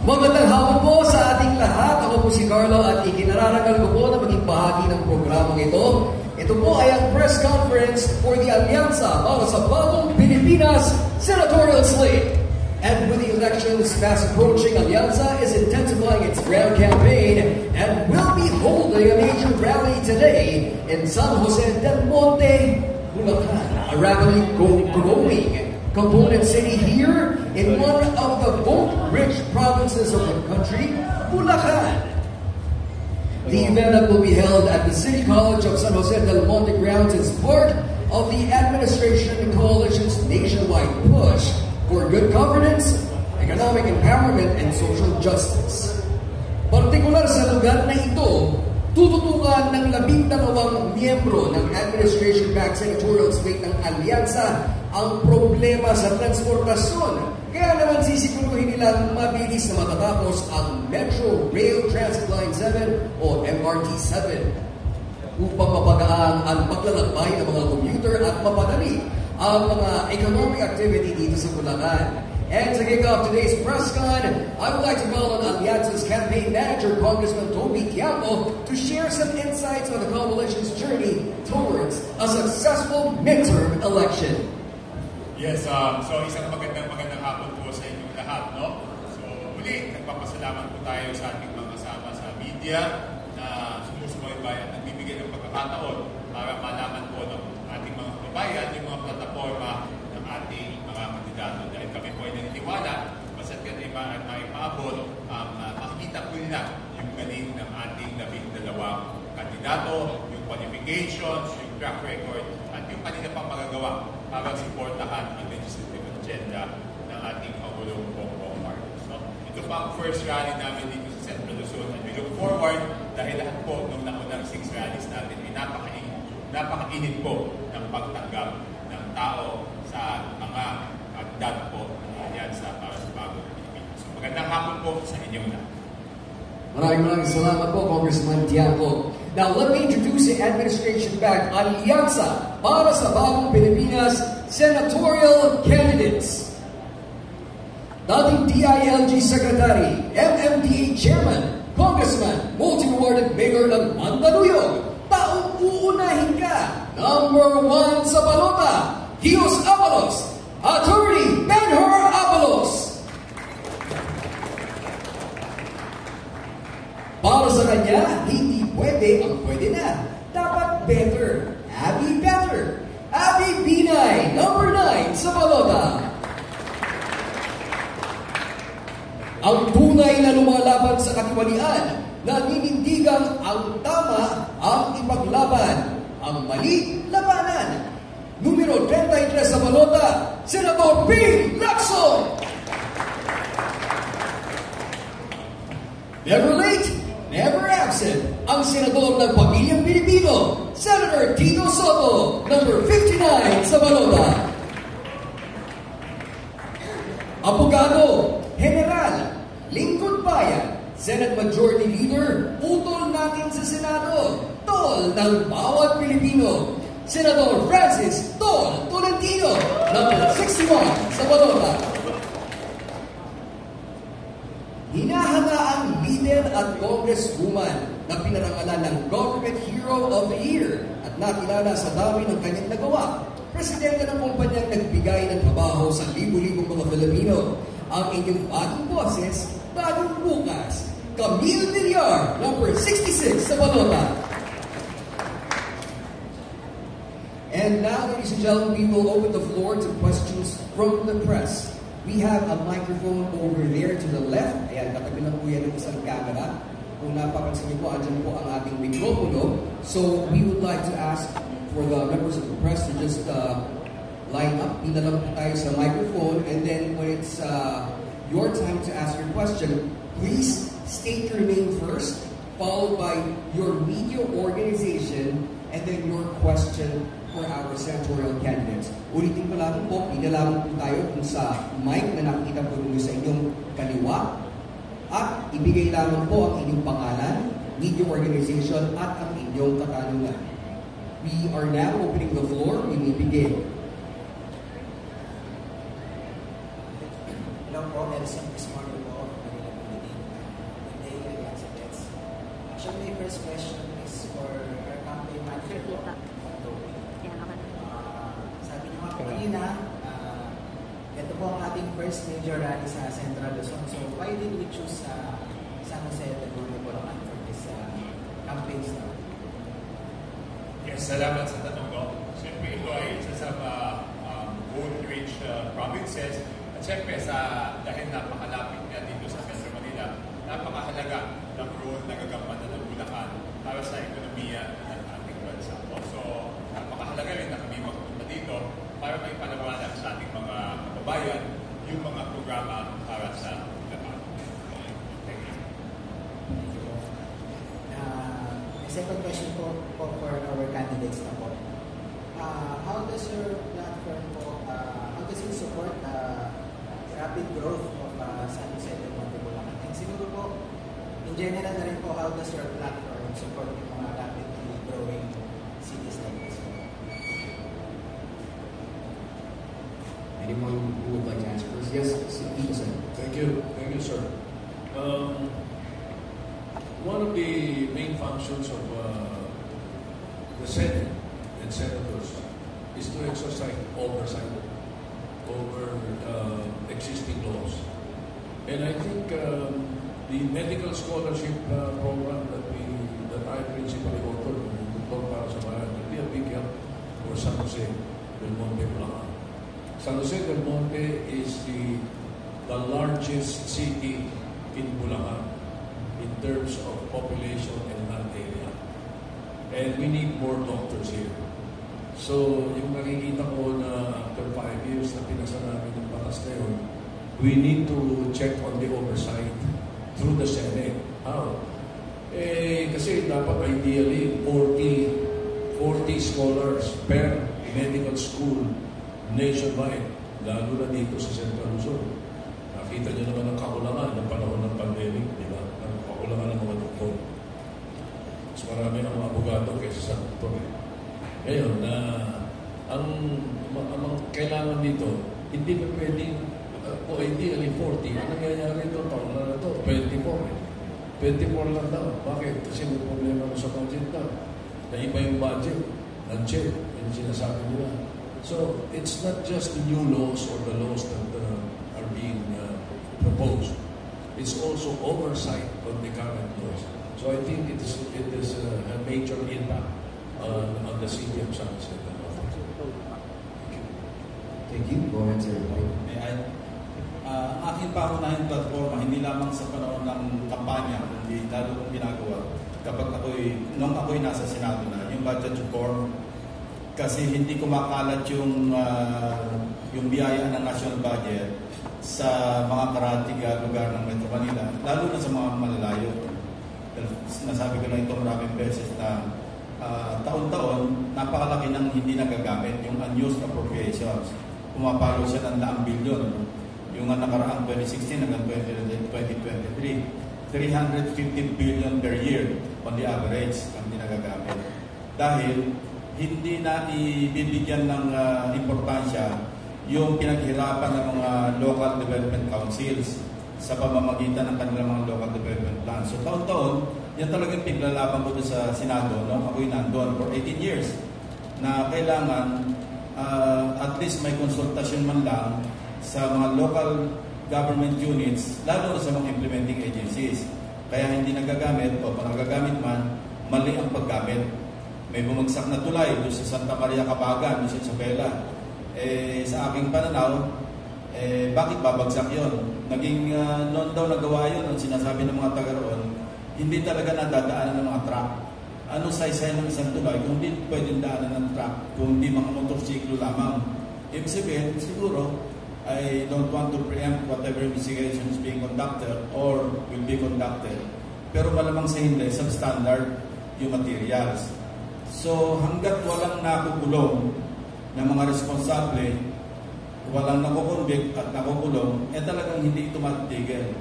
Magandang hapon po sa ating lahat. Ako po si Carlo at ikinararangal ko po na maging bahagi ng programang ito. Ito po ay ang press conference for the Alianza para sa Bagong Pilipinas Senatorial Slate. And with the elections fast approaching, Alianza is intensifying its ground campaign and will be holding a major rally today in San Jose del Monte, Bulacan, a rapidly growing component city here in one of the vote-rich provinces of the country, Bulacan. The event that will be held at the City College of San Jose del Monte grounds is part of the administration coalition's nationwide push for good governance, economic empowerment, and social justice. Partikular sa lugar na ito, tututukan ng 12 miyembro ng administration-backed senatorial slate ng Alianza ang problema sa transportasyon. Kaya naman sisiguraduhin nilang mabilis na matatapos ang Metro Rail Transit Line 7 o MRT-7 upang mapagaan ang paglalakbay ng mga commuter at mapadali ang mga economic activity dito sa Bulacan. And to kick off today's press con, I would like to call on Alianza's campaign manager, Congressman Toby Tiago, to share some insights on the coalition's journey towards a successful midterm election. Yes, so isang magandang hapon po sa inyong lahat, no? So muli, nagpapasalamat po tayo sa ating mga kasama sa media na sumusubaybay at nagbibigay ng pagkakataon para malaman po ng ating mga kababayan yung mga plataforma ng ating mga kandidato. Dahil kami po ay naniniwala, basta't yan ay maipaabot, makikita po nila yung galing ng ating 12 kandidato, yung qualifications, yung track record, at yung kanila pang magagawa para supportahan ang legislative agenda ng ating Pangulong Bongbong Marcos. So, ito pa ang first rally namin dito sa Central Luzon and we look forward dahil lahat po nung naunang 6 rallies natin ay napakainit po ng pagtanggap ng tao sa mga kandidato po ng Alianza para sa Bagong Pilipinas. So, magandang hapon po sa inyong lahat. Maraming salamat po, Congressman Tiago. Now, let me introduce the administration-backed Alianza para sa Bagong Pilipinas senatorial candidates. Dating DILG Secretary, MMDA Chairman, Congressman, multi-awarded Mayor ng Mandaluyong, taong uunahin ka, number 1 sa balota, Dios Abalos, Attorney Ben-Hur Abalos. Para sa kanya, hindi pwede ang pwede na. Dapat better. Abby better. Abby Binay, number 9 sa balota. Ang tunay na lumalaban sa katiwalian, naninindigang ang tama ang ipaglaban. Ang mali, labanan. Numero 33 sa balota, Senator Ping Lacson. Never late, never absent, ang senador ng Pamilyang Pilipino, Senator Tito Soto, number 59 sa balota. Abogado, General, Lingkod Bayan, Senate Majority Leader, utol natin sa Senado, tol ng bawat Pilipino, Senator Francis Tol Tolentino, number 61 sa balota. Hinahangaang leader at congresswoman na pinarangalan ng Government Hero of the Year at nakilala sa dami ng kanyang nagawa. Presidente ng kumpanyang nagbigay ng trabaho sa libu-libong mga Filipino. Ang inyong bagong boses, bagong bukas. Camille Villar, number 66 sa balota. And now, ladies and gentlemen, we will open the floor to questions from the press. We have a microphone over there to the left. Ayan, katabi lang po yan ng isang camera. Kung napapansin niyo po, andyan po ang ating mikropono. So, we would like to ask for the members of the press to just line up. Pila lang po tayo sa microphone. And then, when it's your time to ask your question, please state your name first, followed by your media organization, and then your question for our senatorial candidates. Ulitin ko lang po, pinalaman po tayo kung sa mic na nakikita po ninyo sa inyong kaliwa at ibigay lamang po ang inyong pangalan, media organization at ang inyong katanungan. We are now opening the floor. We may begin. Hello po, Edison Pismardo po, So my first question is for our campaign manager po. Sabi niyo nga po kanina, ito po ang ating first major rally sa Central Luzon. So why did we choose San Jose del Monte, Bulacan for this campaign start? Yes, salamat sa tanong, no? Siyempre ito ay isa sa gold-rich provinces. At siyempre dahil napakalapit niya dito sa Metro Manila, napakahalaga ng role na gagampanan ng Bulacan para sa ekonomiya ng ating bansa. So, napakahalaga rin na kami magpunta dito para may panawagan sa ating mga kababayan yung mga programa para sa Bulacan. Thank you. My second question po for our candidates na po. How does your platform po, how does it support rapid growth of San Jose del Monte, Bulacan? And siguro po, in general na rin po, how does your platform support yung mga rapidly growing cities like this? Anyone who would like to answer first? Yes, Tito Sen. Thank you, sir. One of the main functions of the Senate and senators is to exercise oversight over existing laws. And I think the medical scholarship program that I principally authored para sa bayan will be a big help for San Jose del Monte, Bulacan. San Jose del Monte is the largest city in Bulacan in terms of population and land area. And we need more doctors here. So, yung nakikita ko na after 5 years na pinasa namin yung batas na yun, we need to check on the oversight through the Senate. How? Kasi dapat ideally 40 scholars per medical school nationwide, lalo na dito sa Central Luzon. Nakita niyo naman ang kakulangan ng panahon ng pandemic, di ba? Ang kakulangan ng mga doktor. Mas marami ang mga abogado kaysa sa doktor. Ngayon, ang kailangan dito, hindi pa pwedeng, ideally 40. Ang nangyayari ito, taon na ito, 24. 24 lang daw. Bakit? Kasi may problema sa budget daw. Naiba yung budget. Nag-check. Yung sinasabi nila. So, it's not just the new laws or the laws that are being proposed. It's also oversight of the current laws. So, I think it is a major impact on the city of San Jose. Thank you. Go ahead, sir. Aking pangunahing platforma, hindi lamang sa panahon ng kampanya, kundi lalo kong ginagawa kapag nung ako'y nasa Senado na, yung budget reform, kasi hindi ko makalat yung biyaya ng national budget sa mga karatig lugar ng Metro Manila, lalo na sa mga malalayo. Nasabi ko na ito maraming beses na taon-taon, napakalaki ng hindi nagagamit, yung unused appropriations. Pumapalo siya ng 100 billion. Yung nakaraang 2016 hanggang 2023, 350 billion per year on the average ang hindi nagagamit. Dahil hindi na ibibigyan ng importansya yung pinaghirapan ng mga local development councils sa pamamagitan ng kanilang mga local development plans. So taon-taon, yan talagang piglalaban ko sa Senado, no? Ako'y nandun for 18 years na kailangan at least may konsultasyon man lang sa mga local government units, lalo sa mga implementing agencies. Kaya hindi nagagamit o pag nagagamit man, mali ang paggamit. May bumagsak na tulay doon sa Santa Maria Cabagan, doon sa Isabela. Sa aking pananaw, bakit babagsak yon? Naging noon daw nagawa yun, ang sinasabi ng mga taga roon, hindi talaga nadadaanan ng mga truck. Ano saysay ng isang tulay kung hindi pwedeng daanan ng truck, kung hindi mga motorsiklo lamang? Ibig sabihin, siguro, I don't want to preempt whatever investigation is being conducted or will be conducted. Pero malamang sa hindi, substandard yung materials. So hanggat walang nakukulong ng mga responsable, walang nakukonvict at nakukulong, talagang hindi ito matitigil.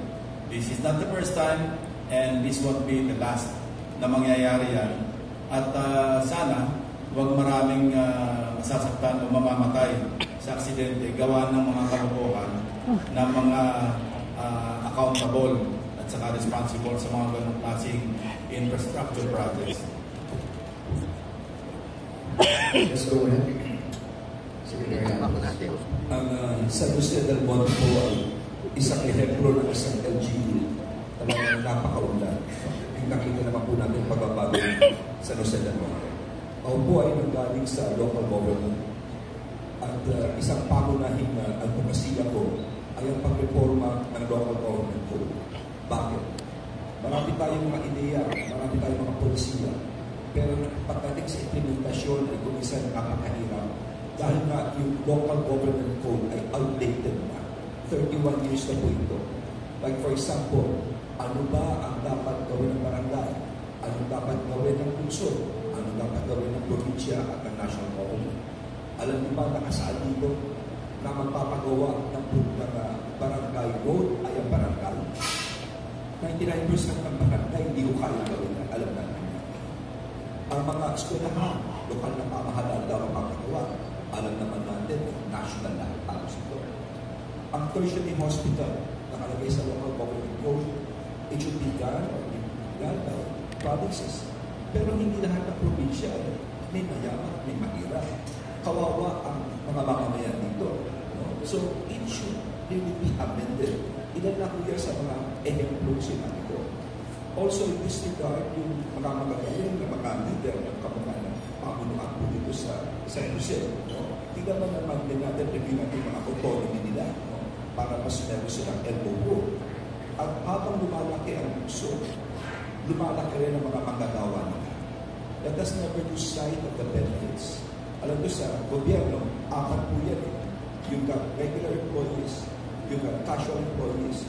This is not the first time and this won't be the last na mangyayari yan. At sana, huwag maraming masasaktan o mamamatay sa aksidente gawa ng mga kalukuhan ng mga accountable at at saka responsible sa mga ganong klaseng infrastructure projects. Let's go ahead. Secretary Amos. Ang San Jose del Monte po ay isang ehemplo ng isang LGU. Talagang napakaunlad. Nakita naman po natin pagbabago ng San Jose del Monte. Ako po ay nanggaling sa local government at isang pangunahing advokasya ko ay ang pagreforma ng local government ko. Bakit? Marami tayong mga ideya, marami tayong mga polisiya, pero pagdating sa implementasyon ay kumisan napakahirap dahil nga yung local government code ay outdated na. 31 years na po ito. Like for example, ano ba ang dapat gawin ng barangay? Ano dapat gawin ng lungsod? Ano dapat gawin ng probinsya at ng national government? Alam niyo ba nakasaad dito na magpapagawa ng barangay road ay ang barangay? 99% ng barangay hindi ko kaya gawin na alam natin. Ang mga eskwelahan, lokal na pamahalaan daw ang papagawa. Alam naman natin, national na halos ito. Ang tertiary hospital, nakalagay sa local government code, it should be done or be done by provinces. Pero hindi lahat ng probinsya may mayaman, may mahirap. Kawawa ang mga mamamayan dito. No? So, it should really be amended. Ilan na kuya sa mga ehemplo sinabi ko. Also, in this regard, yung mga magagaling na mga leader ng kamukha ng pamunuan po dito sa San Jose. No? Tingnan mo naman din natin, review natin mga autonomy nila, no? Para mas meron silang elbow. At habang lumalaki ang puso, lumalaki rin ang mga manggagawa nila. Let us never lose sight of the benefits. Alam ko sa gobyerno, apat po yan. You've got regular employees, you've got casual employees,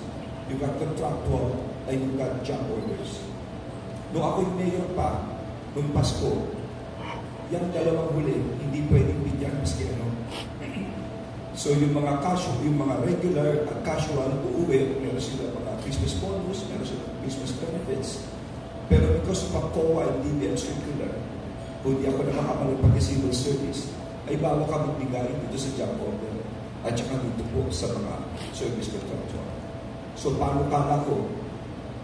you've got contractual, and you've got job orders. Nung ako'y mayor pa, nung Pasko, yung dalawang huli, hindi pwedeng bigyan maski ano. So yung mga casual, yung mga regular at casual uuwi, meron sila mga Christmas bonus, meron sila Christmas benefits. Pero because of a COA and DBM circular, kung di ako nakakabalik pati civil service, ay bawal ka magbigay dito sa job order at saka dito po sa mga service contractual. So paano kala ko,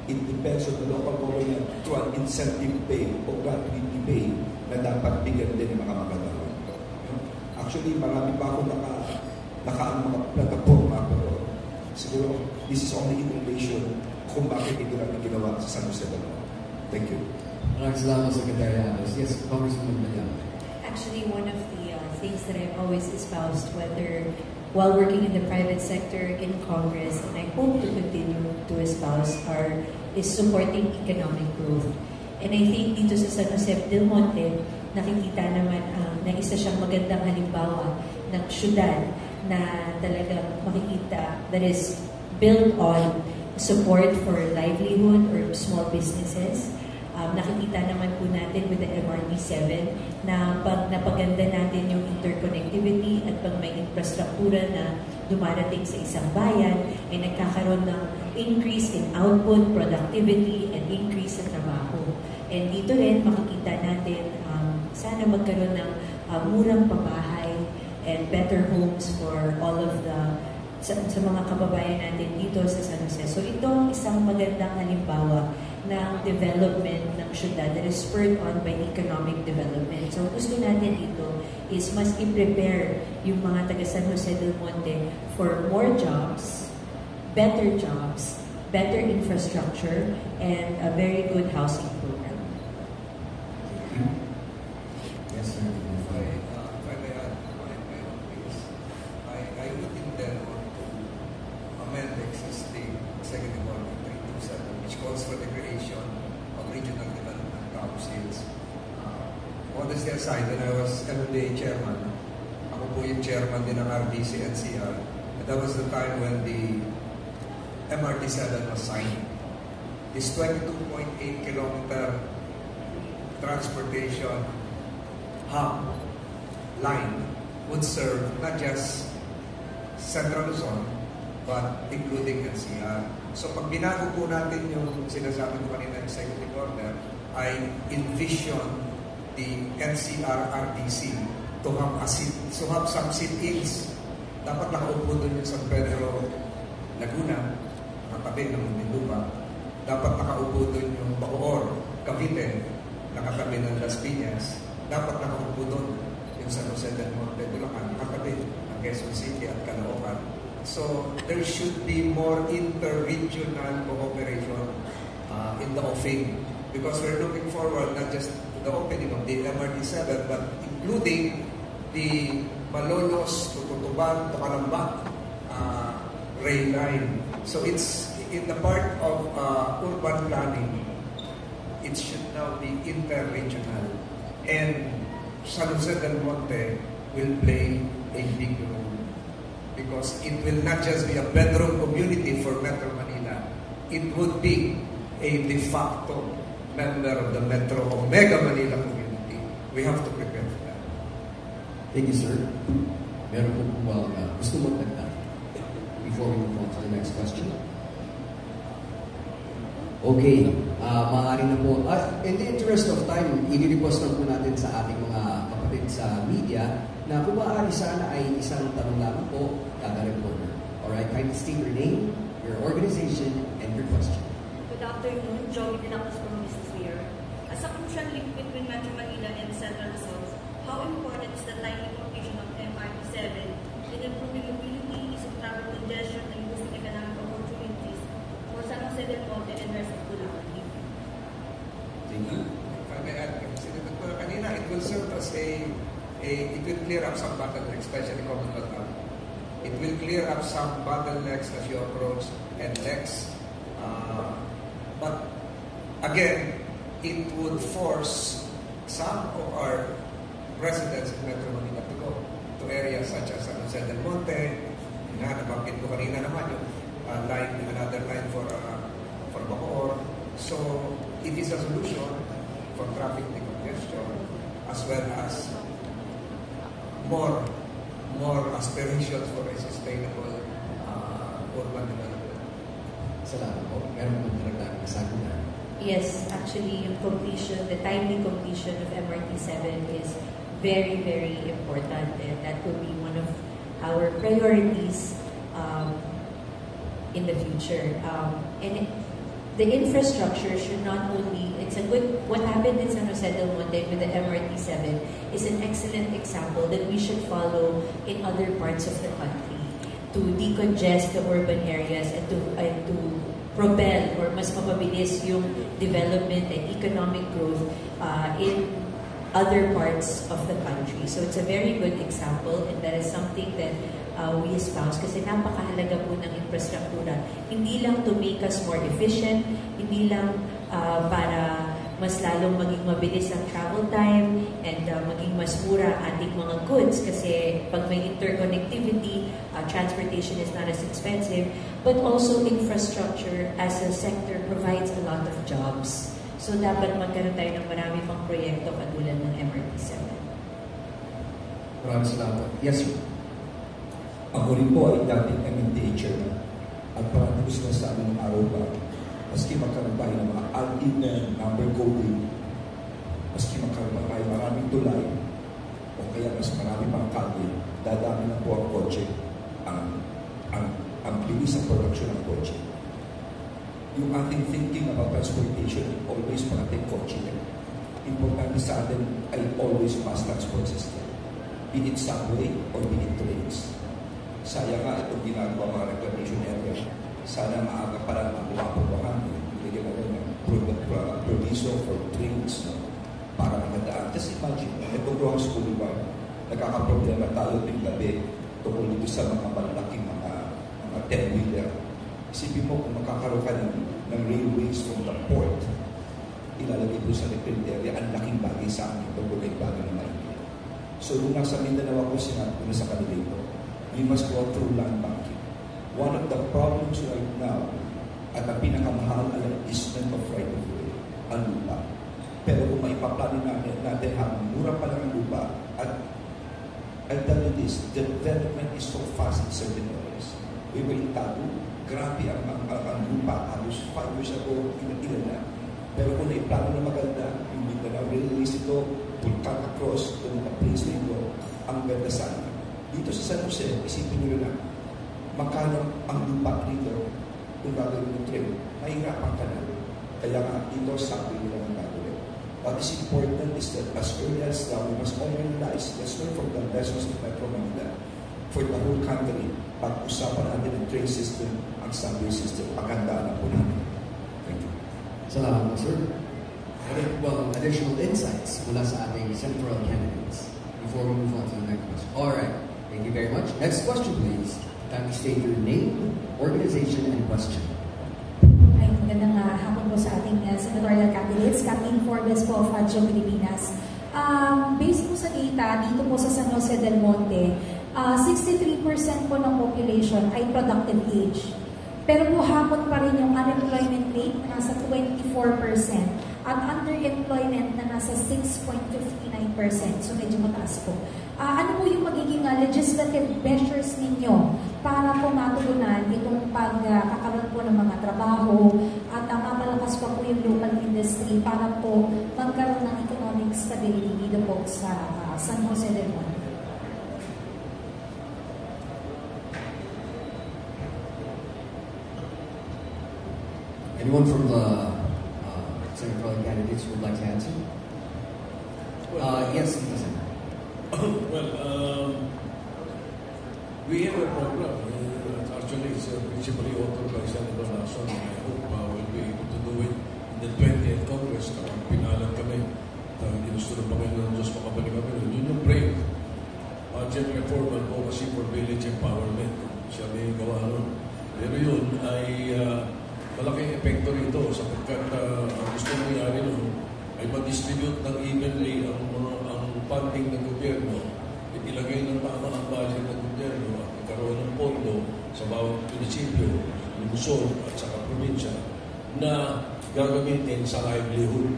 it depends on the local government through an incentive pay o gratuity pay na dapat bigyan din ng mga magagawa. Actually, marami pa ako nakaang mga plataforma, pero siguro this is only in relation kung bakit ito namin ginawa sa San Jose del Monte. Thank you. Maraming salamat, Secretary Amos. Yes, Congressman Maliang. Actually, one of the things that I've always espoused, whether while working in the private sector, in Congress, and I hope to continue to espouse, is supporting economic growth. And I think dito sa San Jose del Monte, nakikita naman na isa siyang magandang halimbawa ng syudad na talagang makikita that is built on support for livelihood or small businesses. Nakikita naman po natin with the MRT7 na pag napaganda natin yung interconnectivity at pag may infrastruktura na dumarating sa isang bayan, ay nagkakaroon ng increase in output, productivity, and increase sa trabaho. And dito rin makikita natin sana magkaroon ng murang pabahay and better homes for all of the sa mga kababayan natin dito sa San Jose. So ito ang isang magandang halimbawa ng development ng syudad that is spurred on by economic development. So gusto natin dito is mas i-prepare yung mga taga San Jose del Monte for more jobs, better infrastructure, and a very good housing program. Yes, sir. If I may add my own piece, I would intend to amend the existing Executive Order 327, which calls for the creation of regional development councils. Honestly aside, when I was MMDA chairman, ako po yung chairman din ng RDC NCR, and that was the time when the MRT7 was signed. This 22.8 kilometer transportation hub line would serve not just Central Luzon, but including NCR. So pag binago po natin yung sinasabi ko kanina executive order, I envision the NCR RDC to have some sit-ins. Dapat nakaupo doon yung San Pedro Laguna, katabi ng Muntinlupa, dapat nakaupo doon yung Bacoor, Cavite, nakatabi ng Las Piñas, dapat nakaupo doon yung San Jose del Monte, Bulacan, nakatabi ng Quezon City at Caloocan. So, there should be more inter-regional cooperation in the offing because we're looking forward not just to the opening of the MRT-7 but including the Malolos to Tutuban to Calamba rail line. So it's in the part of urban planning, it should now be inter-regional. And San Jose del Monte will play a big role because it will not just be a bedroom community for Metro Manila. It would be a de facto member of the Metro o Mega Manila community. We have to prepare for that. Thank you, sir. Meron po po gusto mo magdagdag before we move on to the next question? Okay, maaari na po. In the interest of time, i-request na po natin sa ating mga kapatid sa media na kung maaari sana ay isang tanong lamang po kada reporter. Alright, kindly state your name, your organization, and your question. Good afternoon, Joey Dilacos from Mrs. Weir. As a crucial link between Metro Manila and Central Luzon, how important is the timely completion of MRT-7 in improving mobility, ease of travel congestion, and boosting economic opportunities for San Jose del Monte and rest of Bulacan? Thank you. If I may add, sinagot kanina, it will serve as it will clear up some bottlenecks, especially Commonwealth Avenue. It will clear up some bottlenecks as you approach NLEX. But again, it would force some of our residents in Metro Manila to go to areas such as San Jose del Monte. Nabanggit ko kanina naman yung another line for Bacoor. So it is a solution for traffic congestion as well as more aspirations for a sustainable urban development. Salamat po. Meron po talaga kasagutan. Yes, actually, yung completion, the timely completion of MRT-7 is very, very important, and that will be one of our priorities in the future. The infrastructure should not only, what happened in San Jose del Monte with the MRT-7 is an excellent example that we should follow in other parts of the country to decongest the urban areas and to propel or mas mapabilis yung development and economic growth in other parts of the country. So it's a very good example, and that is something that we espouse kasi napakahalaga po ng infrastruktura. Hindi lang to make us more efficient, hindi lang para mas lalong maging mabilis ang travel time and maging mas mura ating mga goods kasi pag may interconnectivity, transportation is not as expensive, but also infrastructure as a sector provides a lot of jobs. So dapat magkaroon tayo ng marami pang proyekto katulad ng MRT-7. Maraming salamat. Yes, sir. Ako rin po ay dating MMDA chairman at parang ko sinasabi ng araw ba, maski magkaroon tayo ng mga add-in number coding, maski magkaroon tayo maraming tulay, o kaya mas marami pang kalye, dadami na po ang kotse, ang bilis ang production ng kotse. Yung ating thinking about transportation, always parating kotse yan. Importante sa atin ay always mass transport system, be it subway or be it trains. Sayang nga itong ginagawa mga reclamation area. Sana maaga pa lang ang umapubahan. Bigyan na rin ng proviso for trains para makadaan. Just imagine, itong Rojas Boulevard, nagkakaproblema tayo tuwing gabi tungkol dito sa mga malalaking mga 10-wheeler. Isipin mo kung makakaroon ka ng railways from the port, ilalagay po sa reclaimed area, ang laking bagay sa amin ito, bagay na maigit. So, nung nasa Mindanao ako, sinabi ko na sa kanila ito, we must go through land banking. One of the problems right now, at ang pinakamahal ay ang easement of right of way, ang lupa. Pero kung maipaplano natin habang mura pa lang ang lupa, at I'll tell you this, development is so fast in certain areas. We were in Tagu, grabe ang lupa, halos 5 years ago, ilan na. Pero kung naiplano na maganda, yung Mindanao Railways ito, Pulkan across, yung mga place na ito, ang ganda sana. Dito sa San Jose, isipin nyo na, magkano ang lupa dito kung gagawin ng train, mahirapan ka na. Kaya nga, ito sabi nila ng gagawin. What is important is that as early as now, we must all realize, let's learn from the lessons of Metro Manila. For the whole country, pag-usapan natin ang train system, ang subway system, paghandaan na po natin. Thank you. Salamat po, sir. Well, additional insights mula sa ating central candidates before we move on to the next question. All right. Thank you very much. Next question, please. Kindly state your name, organization, and question. Ay, magandang hapon po sa ating senatorial candidates. Kathleen Forbes po of Radyo Pilipinas. Based po sa data, dito po sa San Jose del Monte, 63% po ng population ay productive age. Pero po hapon pa rin yung unemployment rate na nasa 24% at underemployment na nasa 6.59%. So medyo mataas po. Ano po yung magiging legislative measures ninyo para po matugunan itong pagkakaroon po ng mga trabaho at mapalakas pa po yung local industry para po magkaroon ng economic stability dito po sa San Jose del Monte? Anyone from the senatorial candidates would like to answer? Yes, Senator. Well, we have a program. Actually, it's principally authored by Senator Lacson. I hope we'll be able to do it in the 20th Congress. Kapag pinalan kami, ginusto ng Panginoon Diyos makabalik kami. Yun yung brave. Budget reform and policy for village empowerment. Siya may gawa nun. Pero yun ay malaking epekto rito sapagkat ang gusto nangyari nun ay mag-distribute ng evenly ang funding ng gobyerno, ilagay ng tama ang budget ng gobyerno at magkaroon ng pondo sa bawat munisipyo, lungsod at saka probinsya na gagamitin sa livelihood.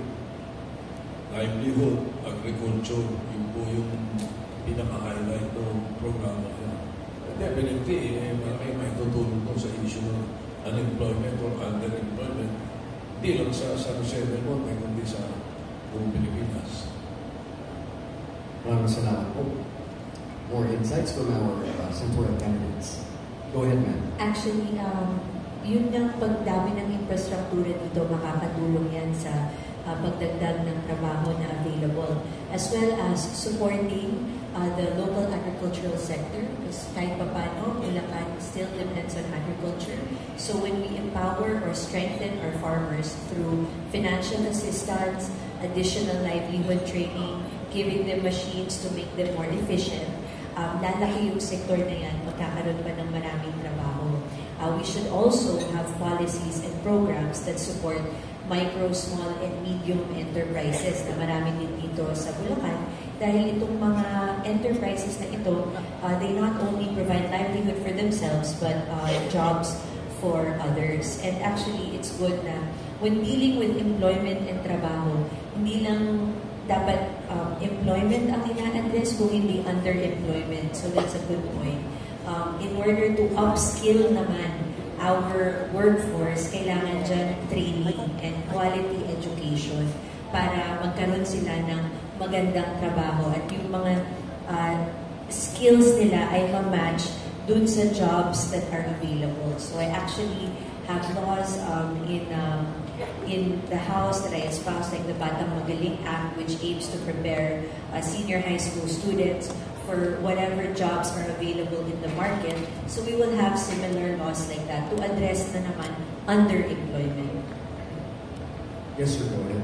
Livelihood, agriculture, yun po yung pinaka-highlight ng programa niya. Definitely, malaki may tutulong po sa issue ng unemployment or underemployment, hindi lang sa San Jose del Monte, kundi sa buong Pilipinas. Maraming salamat po. More insights from our senatorial candidates. Go ahead, ma'am. Actually, yun ng pagdami ng infrastruktura dito, makakatulong yan sa pagdagdag ng trabaho na available, as well as supporting the local agricultural sector, because kahit pa paano, Bulacan still depends on agriculture. So when we empower or strengthen our farmers through financial assistance, additional livelihood training, giving them machines to make them more efficient, lalaki yung sektor na yan, magkakaroon pa ng maraming trabaho. We should also have policies and programs that support micro, small, and medium enterprises na marami din dito sa Bulacan. Dahil itong mga enterprises na ito, they not only provide livelihood for themselves, but jobs for others. And actually, it's good na when dealing with employment and trabaho, hindi lang dapat employment ang ina-address kung hindi underemployment. So that's a good point. In order to upskill naman our workforce, kailangan dyan training and quality education para magkaroon sila ng magandang trabaho at yung mga skills nila ay ma-match dun sa jobs that are available. So I actually have laws in the House that I espouse, like the Batang Magaling Act, which aims to prepare senior high school students for whatever jobs are available in the market. So we will have similar laws like that to address na naman underemployment. Yes, sir, go ahead.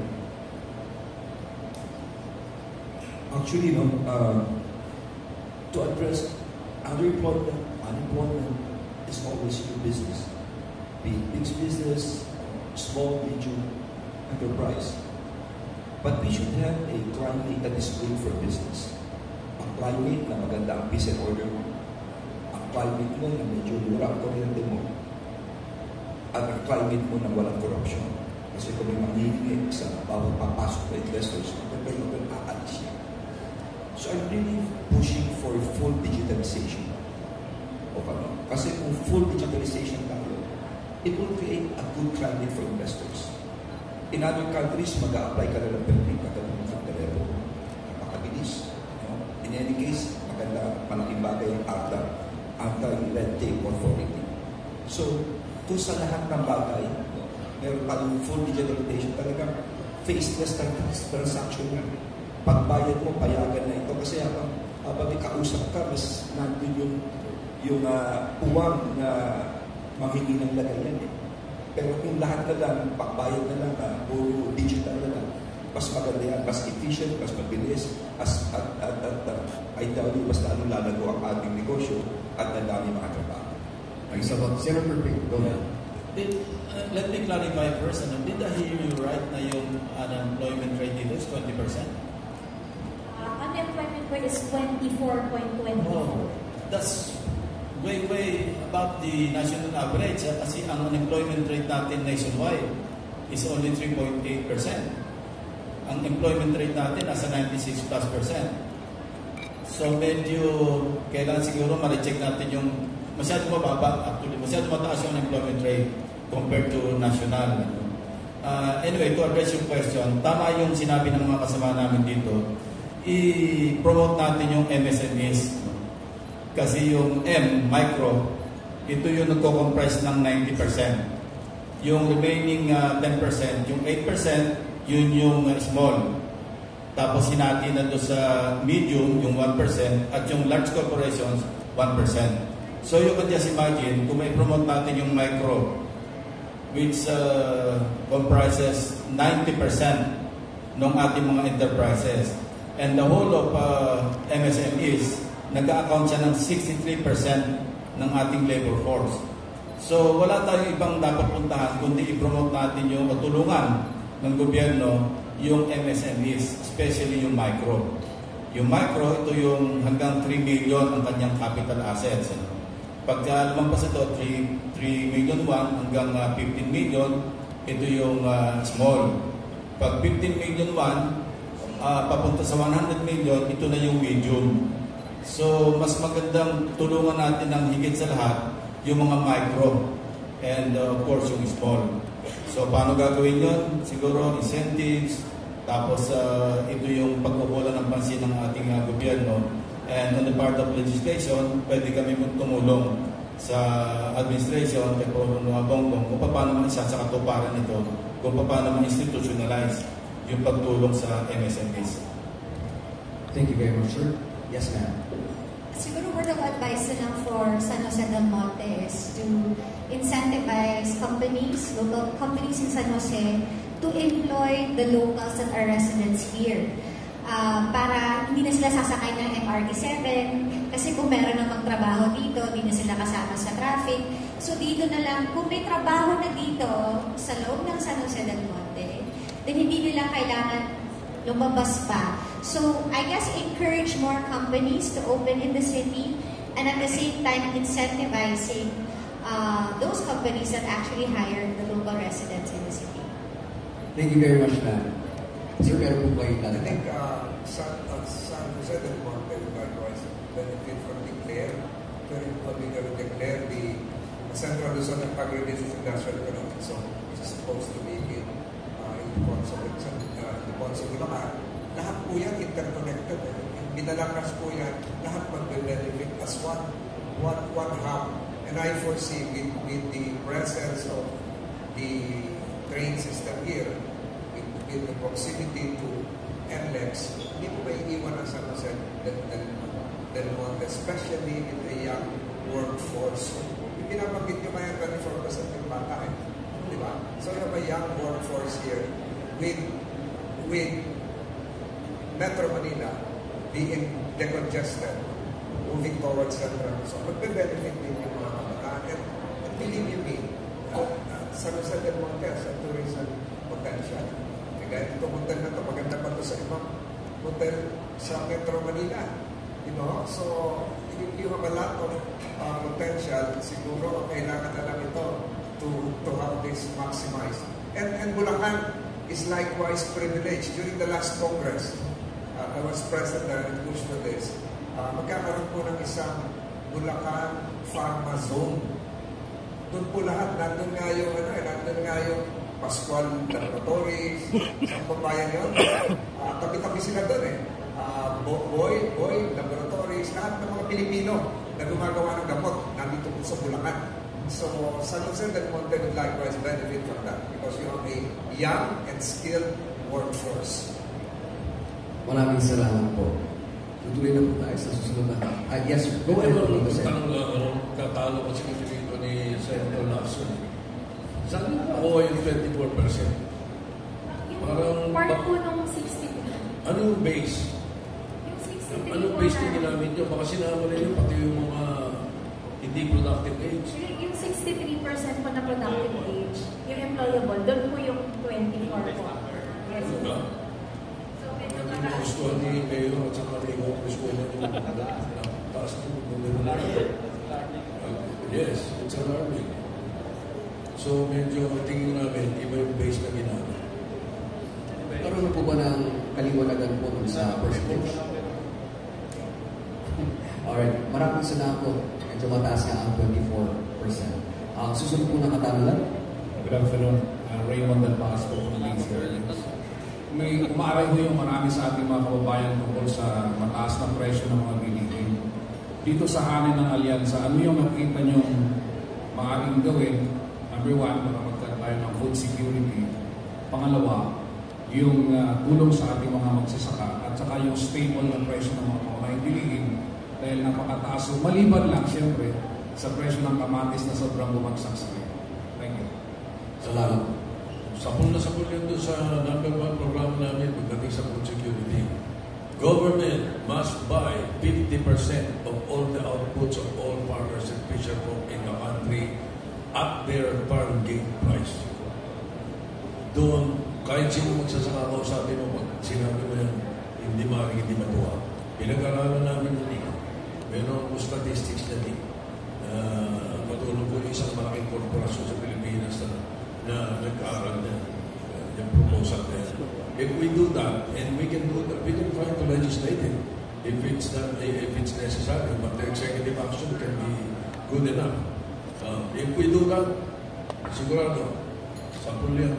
Actually, to address underemployment, unemployment is always your business. Be it big business, small, medium enterprise. But we should have a climate that is good for business. Ang climate na maganda ang peace and order mo. Ang climate mo na medyo mura ang kuryente mo. At ang climate mo na walang corruption. Kasi kung may manghihingi sa bawat papasok na investors, magpapay aalis yan. So I'm really pushing for full digitalization of ano. Kasi kung full digitalization tayo, it will create a good climate for investors. In other countries, mag-a-apply ka na ng permit at ng telepono. Napakabilis. In any case, maganda, malaking bagay yung ARTA, Anti-Red Tape Authority. So, kung sa lahat ng bagay, meron tayong full digitalization, talagang faceless transaction yan. Pagbayad mo, payagan na ito. Kasi habang ikausap ka, mas nandun yung uwang na manghingi ng lagay yan eh. Pero kung lahat na lang, pagbayad na lang, puro digital na lang, mas maganda yan, mas efficient, mas mabilis, at I tell you, mas lalo lalago ang ating negosyo at nadami mga trabaho. Thanks a lot. Senator Ping, go ahead. Let me clarify first. Did I hear you right na yung unemployment rate dito is 20%? Unemployment rate is 24.24. Oh, that's way above the national average. Kasi ang unemployment rate natin nationwide is only 3.8%. Ang employment rate natin nasa 96+%. So medyo kailangan siguro ma-recheck natin yung masyado mababa, actually masyado mataas yung unemployment rate compared to national. Anyway, to address your question, tama yung sinabi ng mga kasama namin dito, i-promote natin yung MSMEs. Kasi yung M, micro, ito yung nagko-comprise ng 90%. Yung remaining 10%, yung 8%, yun yung small. Tapos hinati na doon sa medium, yung 1%, at yung large corporations, 1%. So you can just imagine, kung may promote natin yung micro, which comprises 90% ng ating mga enterprises, and the whole of MSMEs, nag-account siya ng 63% ng ating labor force. So wala tayong ibang dapat puntahan, kundi i-promote natin yung tulungan ng gobyerno, yung MSMEs, especially yung micro. Yung micro, ito yung hanggang 3 million ang kanyang capital assets. Pagka lumampas ito, 3 million 1 hanggang 15 million, ito yung small. Pag 15 million 1, papunta sa 100 million, ito na yung medium. So, mas magandang tulungan natin ng higit sa lahat, yung mga micro, and of course, yung small. So, paano gagawin yun? Siguro, incentives, tapos ito yung pagkukuha ng pansin ng ating gobyerno. And on the part of legislation, pwede kami tumulong sa administration kay Pulong Bongbong kung paano ma-isa sa katuparan nito, kung paano ma-institutionalize yung pagtulong sa MSMEs. Thank you very much, sir. Yes, ma'am. Siguro word of advice na lang for San Jose del Monte is to incentivize companies, local companies in San Jose, to employ the locals that are residents here. Para hindi na sila sasakay ng MRT-7 kasi kung meron na magtrabaho dito, hindi na sila kasama sa traffic. So dito na lang, kung may trabaho na dito sa loob ng San Jose del Monte, then hindi nila kailangan lumabas pa. So I guess encourage more companies to open in the city and at the same time incentivizing those companies that actually hire the local residents in the city. Thank you very much, ma'am. Sir, meron po kayo I talaga. think San Jose del Monte will likewise benefit from declare the Central Luzon and Pag-Release Industrial Economic Zone, which is supposed to be in the Ponce Bulacan. Lahat po yan interconnected. Binalakas po yan, lahat mag-benefit as one hub. And I foresee with the presence of the train system here, with the proximity to NLEX, hindi po may iwan ang San Jose del Monte, especially with the young workforce. Hindi nabanggit nyo kaya 24% yung bata eh. Di ba? So you have a young workforce here with Metro Manila being decongested, moving towards Central. So magbe-benefit din yung mga kabataan. And believe you me, San Jose del Monte has a tourism potential. Kaya itong hotel na ito, maganda pa ito sa ibang hotel sa Metro Manila. You know? So, you have a lot of potential. Siguro, kailangan na lang ito to have this maximized. And Bulacan is likewise privileged. During the last Congress, I was present there and pushed for this. Magkakaroon po ng isang Bulacan Pharma Zone. Doon po lahat, nandun nga yung Pascual Laboratories, sa pabayan yun. Tabi-tabi sila doon eh. Boy Laboratories, lahat ng mga Pilipino na gumagawa ng gamot nandito po sa Bulacan. So San Jose del Monte would likewise benefit from that because you have a young and skilled workforce. Maraming salamat po. Tutuloy na po tayo sa susunod na. Yes, sir. Go ahead. Tanong lang, katalo kasi dito ni Senator Lacson. Saan ako yung 24%? Parang, Part po nung 60. anong base? Yung 63 Anong po base na- na ginamit nyo? Baka sinama rin yun, pati yung mga hindi productive age. Yung 63% po na productive age, yung employable, doon po yung 24 po. Yes. Diba? So, medyo Hindi mataas. gusto ni Mayor at saka ni Congress ko na yung taas ng numero na. Yes, it's alarming. So medyo tingin namin, iba yung base na ginamit. Karoon po ba ng kaliwanagan po dun sa percentage? Alright, maraming salamat po. Medyo mataas nga ang 24%. Ang susunod po na katanungan, Good afternoon. Raymond Del Paz po from Links Airlines. May umaaray po yung marami sa ating mga kababayan tungkol sa mataas na presyo ng mga bilihin. Dito sa hanin ng alyansa, ano yung nakita nyo maaaring gawin? Number one, para magkaroon tayo ng food security. Pangalawa, yung tulong sa ating mga magsasaka at saka yung stable na presyo ng mga pangunahing bilihin dahil napakataas. So, maliban lang, siyempre, sa presyo ng kamatis na sobrang bumagsak sa ngayon. Thank you. salamat. Sapul na sapul yun doon sa number 1 programa namin pagdating sa food security. Government must buy 50% of all the outputs of all farmers and fisherfolk in the country at their farm gate price. Doon, kahit sino magsasaka ko sa atin mo, sinabi mo yan, hindi maaaring hindi matuwa. Pinag-aralan namin yun. Meron po statistics na din. Matulong po yung isang malaking korporasyon sa Pilipinas na nag-aaral na yung proposal na yan. If we do that, and we can do that, we can try to legislate it if it's necessary, but the executive action can be good enough. If we do that, sigurado, sapul yan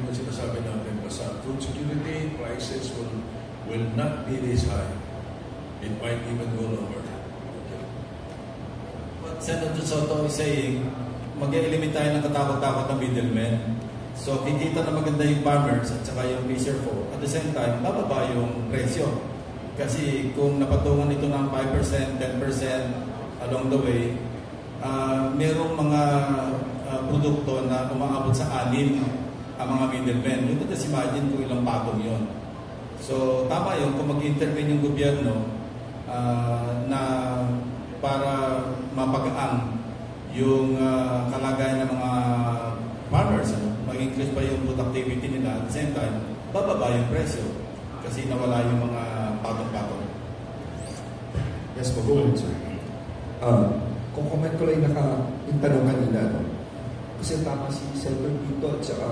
sinasabi natin, basta food security prices will not be this high. It might even go lower. What Senator Soto is saying, mag-eliminate tayo ng katakot-takot ng middlemen. So, kikita na maganda yung farmers at saka yung fisher folk. At the same time, bababa yung presyo. Kasi kung napatungan ito ng 5%, 10% along the way, merong mga produkto na umaabot sa 6 ang mga middlemen. Yung just imagine kung ilang patong yun. So, tama yun kung mag-intervene yung gobyerno na para mapagaan yung kalagayan ng mga farmers, mag-increase pa yung productivity nila. At the same time, bababa yung presyo kasi nawala yung mga patong-patong. Yes po, go ahead, sir. Kung comment ko lang yung tanong kanina, no? Kasi tama si Senator Vito at saka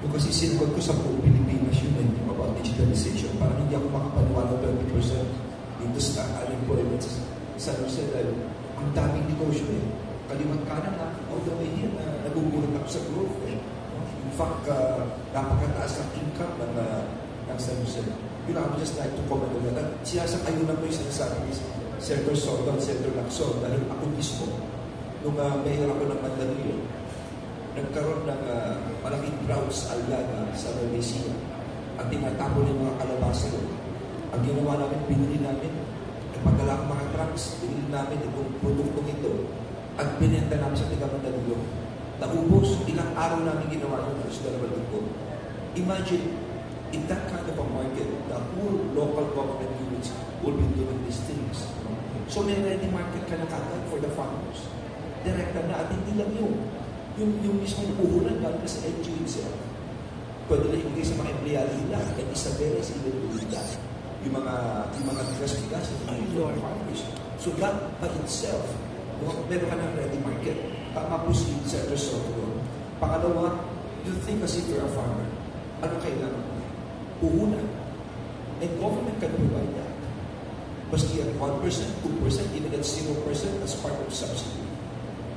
yung kasi sinukot ko sa buong Pilipinas yun about digitalization. Parang hindi ako makapaniwala 20% dito sa unemployment sa Jose dahil ang daming negosyo kaliwat kanan na all the way here na nagugulat ako sa growth In fact, napakataas ang income ng San Jose. You know, I would just like to comment on that. Sinasang-ayun na po yung sinasabi ni Senator Soto at Senator Lacson dahil ako mismo, nung mayor ako ng Mandaluyong, nagkaroon ng malaking droughts alyaga sa Malaysia at tinatapon yung mga kalabasa doon. Ang ginawa namin, binili namin, nagpadala ang mga trucks, binili namin itong produktong ito at binenta namin sa tiga Mandaluyong. Naubos, ilang araw namin ginawa yun, halos 2 linggo. Imagine, in that kind of a market, the whole local government units will be doing these things. So may ready market ka na kagad for the farmers. Direkta na at hindi lang yung mismo puhunan galing sa NGO itself. Pwede na ibigay sa mga empleyado nila and Isabela is even doing that. Yung mga bigas yung farmers. So that by itself, meron ka ng ready market. Tama po si Senator Soto. Pangalawa, you think as if you're a farmer. Ano kailangan mo? Puhunan. And government can provide that. Basti at 1%, 2%, even at 0% as part of subsidy.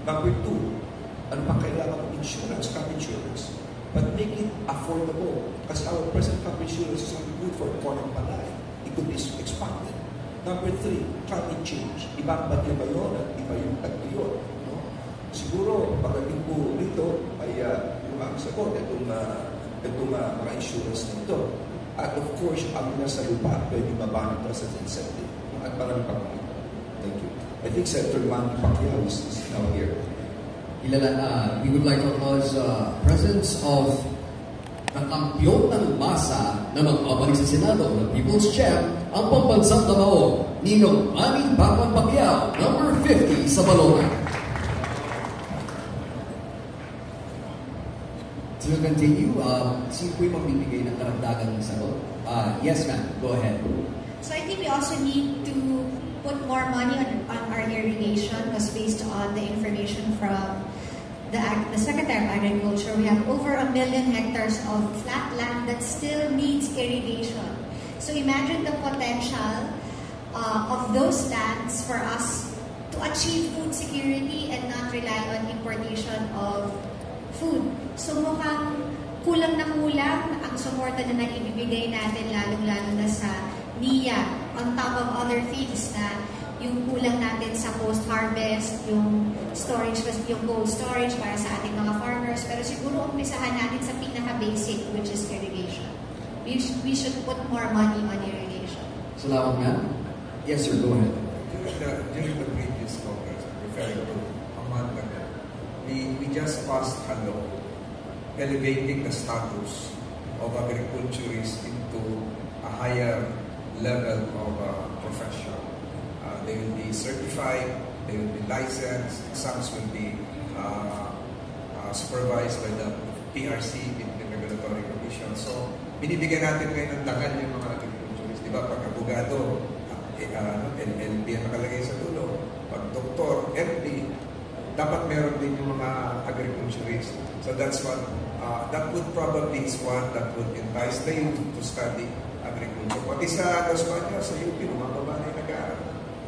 Number 2, ano pa kailangan mo? Insurance, crop insurance. But make it affordable. Kasi our present crop insurance is only good for corn and palay. It could be expanded. Number 3, climate change. Ibang bagyo ba yun at iba yung tagyo yun. No? siguro pagdating po rito ay yung aming sagot, itong mga insurance na ito. At of course, ang nasa lupa, pwede mabang present incentive. At marami pang mga. Thank you. I think Senator Manny Pacquiao is now here. We would like to acknowledge the presence of the kampiyon ng masa na magpapalik sa Senado ng People's Champ, ang pambansang Davao, Ninong Manny Pacquiao, number 50 sa Balona. To continue, sino po yung magbibigay ng karagdagang sagot? Yes, ma'am. Go ahead. So I think we also need to put more money on our irrigation was based on the information from the Secretary of Agriculture. We have over 1 million hectares of flat land that still needs irrigation. So imagine the potential of those lands for us to achieve food security and not rely on importation of food. So mukhang kulang na kulang ang suporta na naibibigay natin lalong-lalo na sa NIA on top of other things na yung kulang natin sa post-harvest, yung storage, yung cold storage para sa ating mga farmers. Pero siguro umpisahan natin sa pinaka-basic, which is irrigation. We should put more money on irrigation. Salamat, ma'am. Yes, sir. Go ahead. During the previous Congress, referring to a month ago, we just passed a law elevating the status of agriculturists into a higher level of profession. They will be certified, they will be licensed, exams will be supervised by the PRC, the Regulatory Commission. So, binibigyan natin ngayon ng dangal yung mga agriculturists. Di ba? Pag abogado, LLB ang nakalagay sa dulo. Pag doktor, MD, dapat meron din yung mga agriculturists. So that's what, that would probably is one that would entice the youth to study agriculture. Pati sa Los Baños, sa UP, mga babae nag-aaral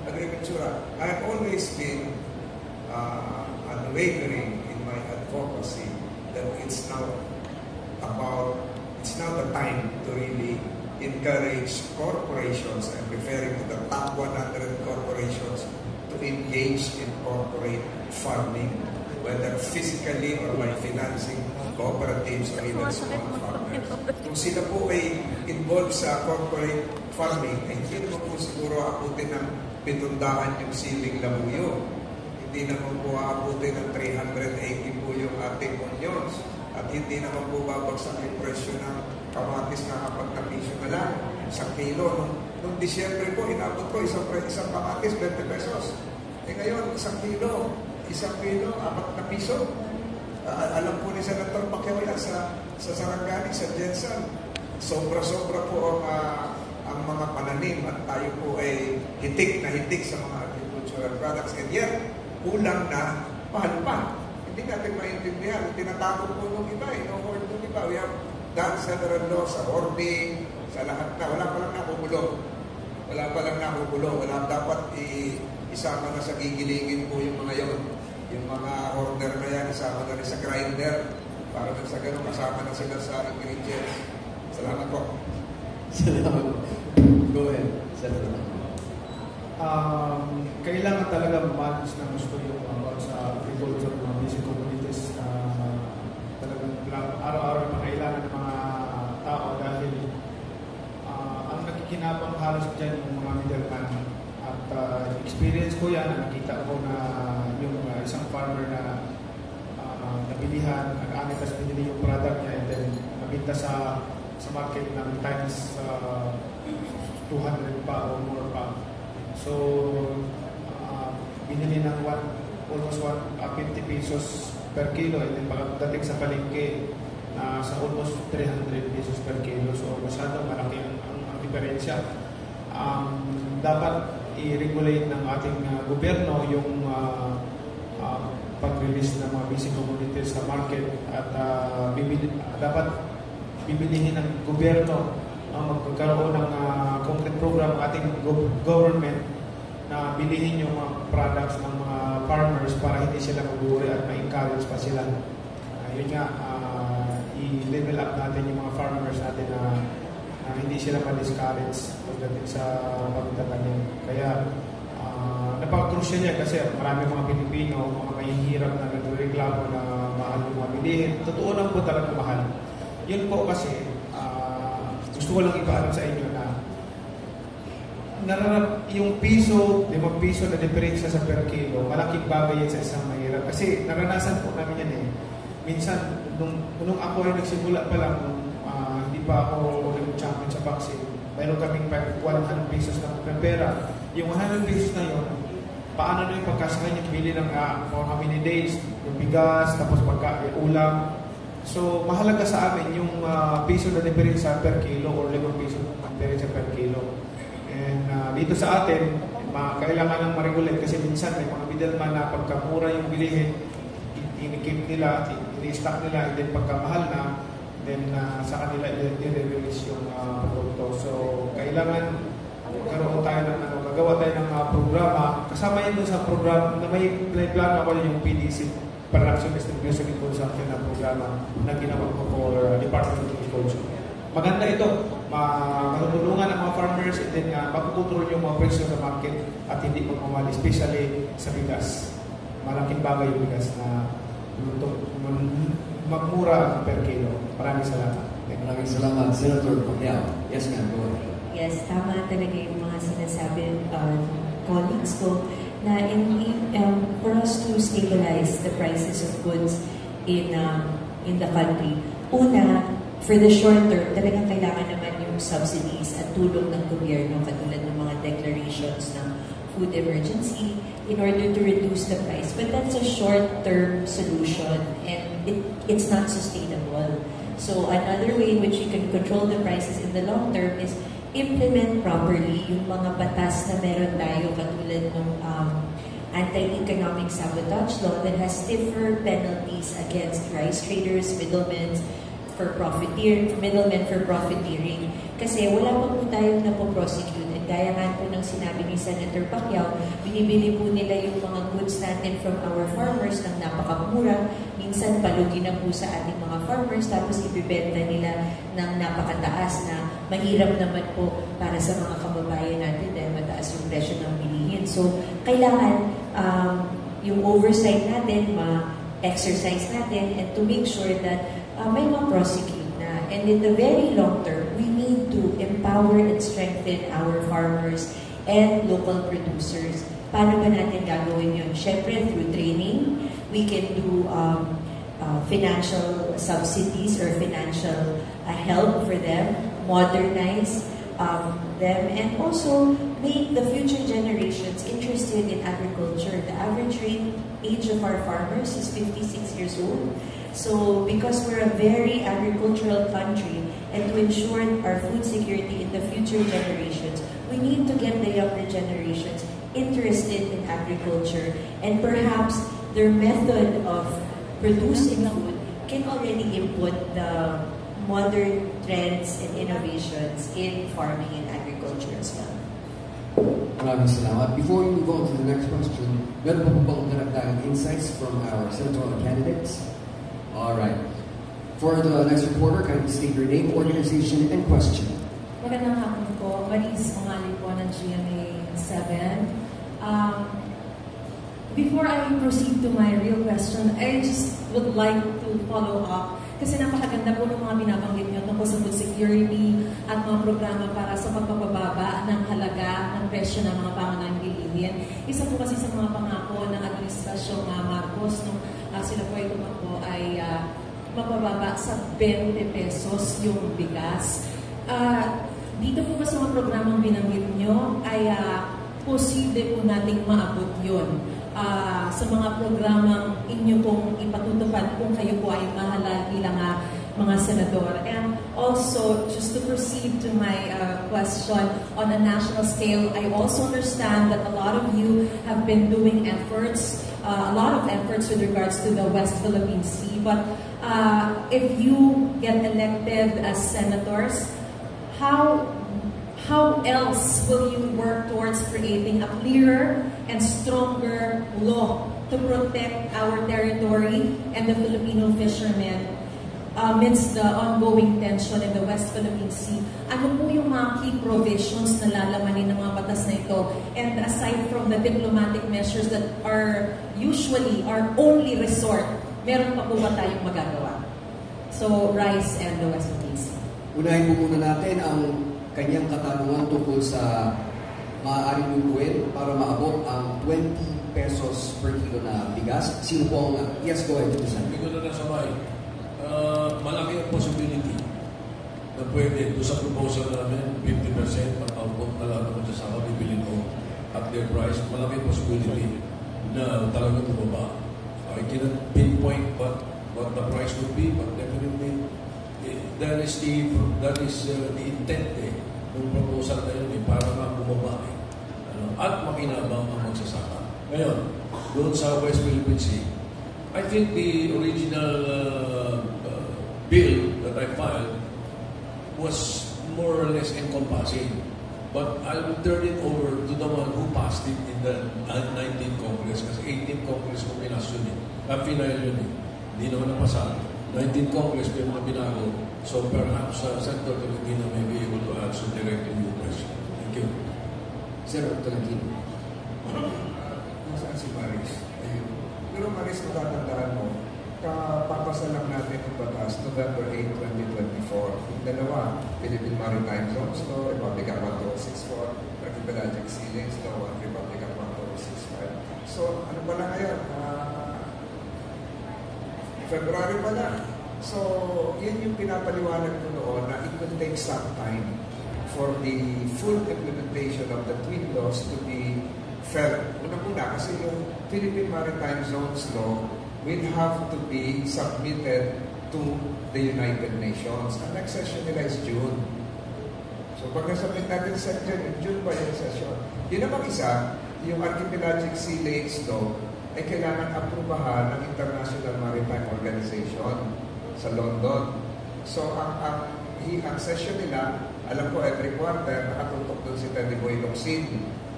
agricultura. I have always been unwavering in my advocacy that it's now the time to really encourage corporations. I'm referring to the top 100 corporations to engage in corporate farming, whether physically or by financing cooperatives or even small farmers. Kung sila po ay involved sa corporate farming, ay hindi naman po siguro abutin ng 700 yung siling labuyo. Hindi naman po abutin ng 380 po yung ating onions. At hindi naman po babagsak yung presyo ng kamatis na kapag na piso na lang. Isang kilo. Noong Disyembre po, inabot ko isang kamatis, 20 pesos. Ngayon, isang kilo, 4 na piso. Alam po ni Senator Pacquiao yan sa Sarangani, sa Jensen. Sobra-sobra po ang mga pananim at tayo po ay hitik sa mga agricultural products. And yet, kulang na, mahal pa. Hindi natin maintindihan. Tinatapon po nung iba, no-hold nung iba. We have done several laws sa hoarding, sa lahat na. Wala pa lang nakukulong. Wala dapat isama na sa gigilingin po yung mga yon. Yung mga hoarder na yan, isama na rin sa grinder. Para sa ganun, kasama na sila sa ingredients. Salamat po. Salamat. Go ahead. Kailangan talaga mamanage na gusto yung sa agriculture, mga basic communities na talagang araw-araw na kailangan ng mga tao dahil ang nakikinabang halos dyan yung mga middleman. At experience ko yan, nakita ko na yung isang farmer na nabilihan, nag-anitas binili yung product niya and then nabinta sa market ng times 200 pa or more pa. So, binili ng almost 50 pesos per kilo and then pagdating sa palengke sa almost 300 pesos per kilo. So, masyadong malaki ang diferensya. Dapat i-regulate ng ating gobyerno yung pag-release ng mga basic commodities sa market at dapat bibilihin ng gobyerno magkakaroon ng concrete program ng ating government na bilihin yung mga products ng mga farmers para hindi sila maguri at ma-encourage pa sila. Yun nga, i-level up natin yung mga farmers natin na hindi sila ma-discourage pagdating sa pagtatanim. Kaya napaka-crucial yan kasi marami mga Pilipino, mga mahihirap na nagreklamo na mahal yung mga bilihin. Totoo lang po talaga mahal. Yun po kasi, gusto ko lang ipaalam sa inyo na yung piso, 5 piso na diferensya sa per kilo, malaking bagay yan sa isang mahirap. Kasi naranasan po namin yan eh. Minsan, nung ako ay nagsimula pa lang, hindi pa ako nag-champion sa vaccine, mayroon kaming 100 pesos na pera. Yung 100 pesos na yun, paano na yung pagkasakay niya, bili ng for how many days, yung bigas, tapos ulam. So, mahalaga sa amin yung piso na diferensya per kilo or 5 piso na diferensya per kilo. And dito sa atin, kailangan ng ma-regulate kasi minsan may mga middleman na pagkamura yung bilihin, inikip nila, i-restock nila, and then pagkamahal na, then sa kanila i-release yung produkto. So, kailangan magkaroon tayo ng gagawa tayo ng programa. Kasama yun sa program na may plano ako yung PDC, Production, Distribution, and Consumption na programa na ginawa ko for Department of Agriculture. Maganda ito. Matutulungan ang mga farmers and then makukontrol yung mga presyo sa market at hindi magmamali, especially sa bigas. Malaking bagay yung bigas na magmura per kilo. Maraming salamat. Maraming salamat, Senator Pacquiao. Yes, ma'am. Go ahead. Yes, tama talaga yung mga sinasabi colleagues ko na for us to stabilize the prices of goods in the country, una, for the short term, talagang kailangan naman yung subsidies at tulong ng gobyerno katulad ng mga declarations ng food emergency in order to reduce the price. But that's a short-term solution and it's not sustainable. So another way in which you can control the prices in the long term is implement properly yung mga batas na meron tayo katulad ng anti-economic sabotage law that has stiffer penalties against rice traders, middlemen for profiteering. Kasi wala pa po tayong napoprosecute. And gaya nga po ng sinabi ni Senator Pacquiao, binibili po nila yung mga goods natin from our farmers ng napakamura. Minsan palugi na po sa ating mga farmers tapos ibibenta nila ng napakataas na mahirap naman po para sa mga kababayan natin dahil mataas yung presyo ng bilihin. So, kailangan yung oversight natin, ma-exercise natin and to make sure that may ma-prosecute na. And in the very long term, we need to empower and strengthen our farmers and local producers. Paano ba natin gagawin yun? Siyempre, through training, we can do financial subsidies or financial help for them, modernize them, and also make the future generations interested in agriculture. The average age of our farmers is 56 years old. So, because we're a very agricultural country, and to ensure our food security in the future generations, we need to get the younger generations interested in agriculture, and perhaps their method of producing food can already input the modern trends and innovations in farming and agriculture as well. Maraming salamat. Before we move on to the next question, meron pa po bang karagdagang insights from our senatorial candidates? Alright. For the next reporter, kindly state your name, organization, and question. Magandang hapon po. Maris Ongali po ng GMA 7. Before I proceed to my real question, I just would like to follow up kasi napakaganda po ng mga binabanggit nyo tungkol sa food security at mga programa para sa pagpapababa ng halaga ng presyo ng mga pangunahing bilihin. Isa po kasi sa mga pangako ng Administrasyong Marcos nung sila po ay tumakbo ay mapababa sa 20 pesos yung bigas. Dito po ba sa mga programang binanggit nyo ay posible po nating maabot yun sa mga programang inyo pong ipatutupad kung kayo po ay mahalal bilang mga senador. And also, just to proceed to my question on a national scale, I also understand that a lot of you have been doing efforts, a lot of efforts with regards to the West Philippine Sea. But if you get elected as senators, how else will you work towards creating a clearer and stronger law to protect our territory and the Filipino fishermen amidst the ongoing tension in the West Philippine Sea, ano po yung mga key provisions na lalamanin ng mga batas na ito? And aside from the diplomatic measures that are usually our only resort, meron pa po ba tayong magagawa? So, Rice and the West Philippine Sea. Unahin po muna natin ang kanyang katanungan tungkol sa maaaring lutuin para maabot ang 20 pesos per kilo na bigas. Sino po ang... Yes, go ahead, Dusan. Hindi ko na nasabay. Malaki ang possibility na pwede. Doon sa proposal namin, 50% pag-output na lang naman sa saka bibili ko at their price. Malaki ang possibility na talagang bumaba. I cannot pinpoint what the price would be, but definitely that is the intent ng proposal na yun para nga bumaba at makinabang ang magsasaka. Ngayon, doon sa West Philippine Sea, I think the original bill that I filed was more or less encompassing. But I will turn it over to the one who passed it in the 19th Congress kasi 18th Congress ko pinas yun final yun Hindi naman napasa. 19th Congress pero na binago. So perhaps Senator Tolentino may be able to answer directly your question. Thank you. Senator Tolentino. Nasaan si Maris? Ayun. Pero Maris, matatandaan mo, kapapasa lang natin ang batas November 8, 2024. Yung dalawa, Philippine Maritime Zones Law, Republic Act 1064, Archipelagic Sea Lanes Law, Republic Act 1065. So, ano pala ngayon? February pa lang. So, yun yung pinapaliwanag ko noon na it will take some time for the full implementation of the twin laws to be felt. Una-una, kasi yung Philippine Maritime Zones Law will have to be submitted to the United Nations. Ang next session nila is June. So, pag nasubmit natin sa June pa yung session. Yun namang isa, yung Archipelagic Sea Lanes Law, ay kailangan aprubahan ng International Maritime Organization sa London. So, ang session nila, alam ko every quarter, nakatutok doon si Teddy Boy Locsin.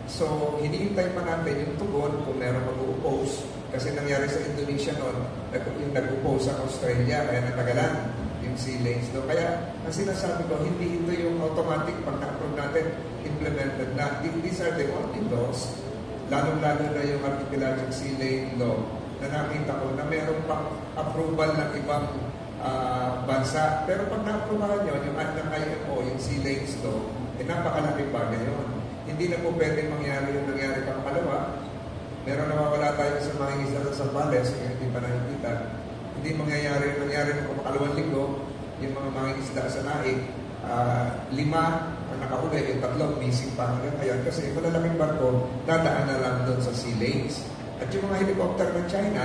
So, hinihintay pa natin yung tugon kung meron mag-oppose. Kasi nangyari sa Indonesia noon, yung nag-oppose sa Australia, kaya natagalan yung sea lanes doon. Kaya, ang sinasabi ko, hindi ito yung automatic pag na-approve natin, implemented na. These are the only laws, lalong-lalo na yung Archipelagic Sea Lane Law, na nakita ko na meron pang approval ng ibang bansa. Pero pag na-approvahan nyo, yung ng IMO, yung Sea Lanes Law, napakalaking bagay yun. Hindi na po pwedeng mangyari yung nangyari pang kalawa. Meron nawawala tayo sa mga isla sa Zambales, kaya hindi pa nakikita. Hindi mangyayari yung nangyari ng pamakalawang linggo, yung mga isla sa Naik, 5 ang nakahuli, yung 3 missing pa hanggang ngayon kasi malalaking barko dadaan na lang doon sa sea lanes. At yung mga helicopter ng China,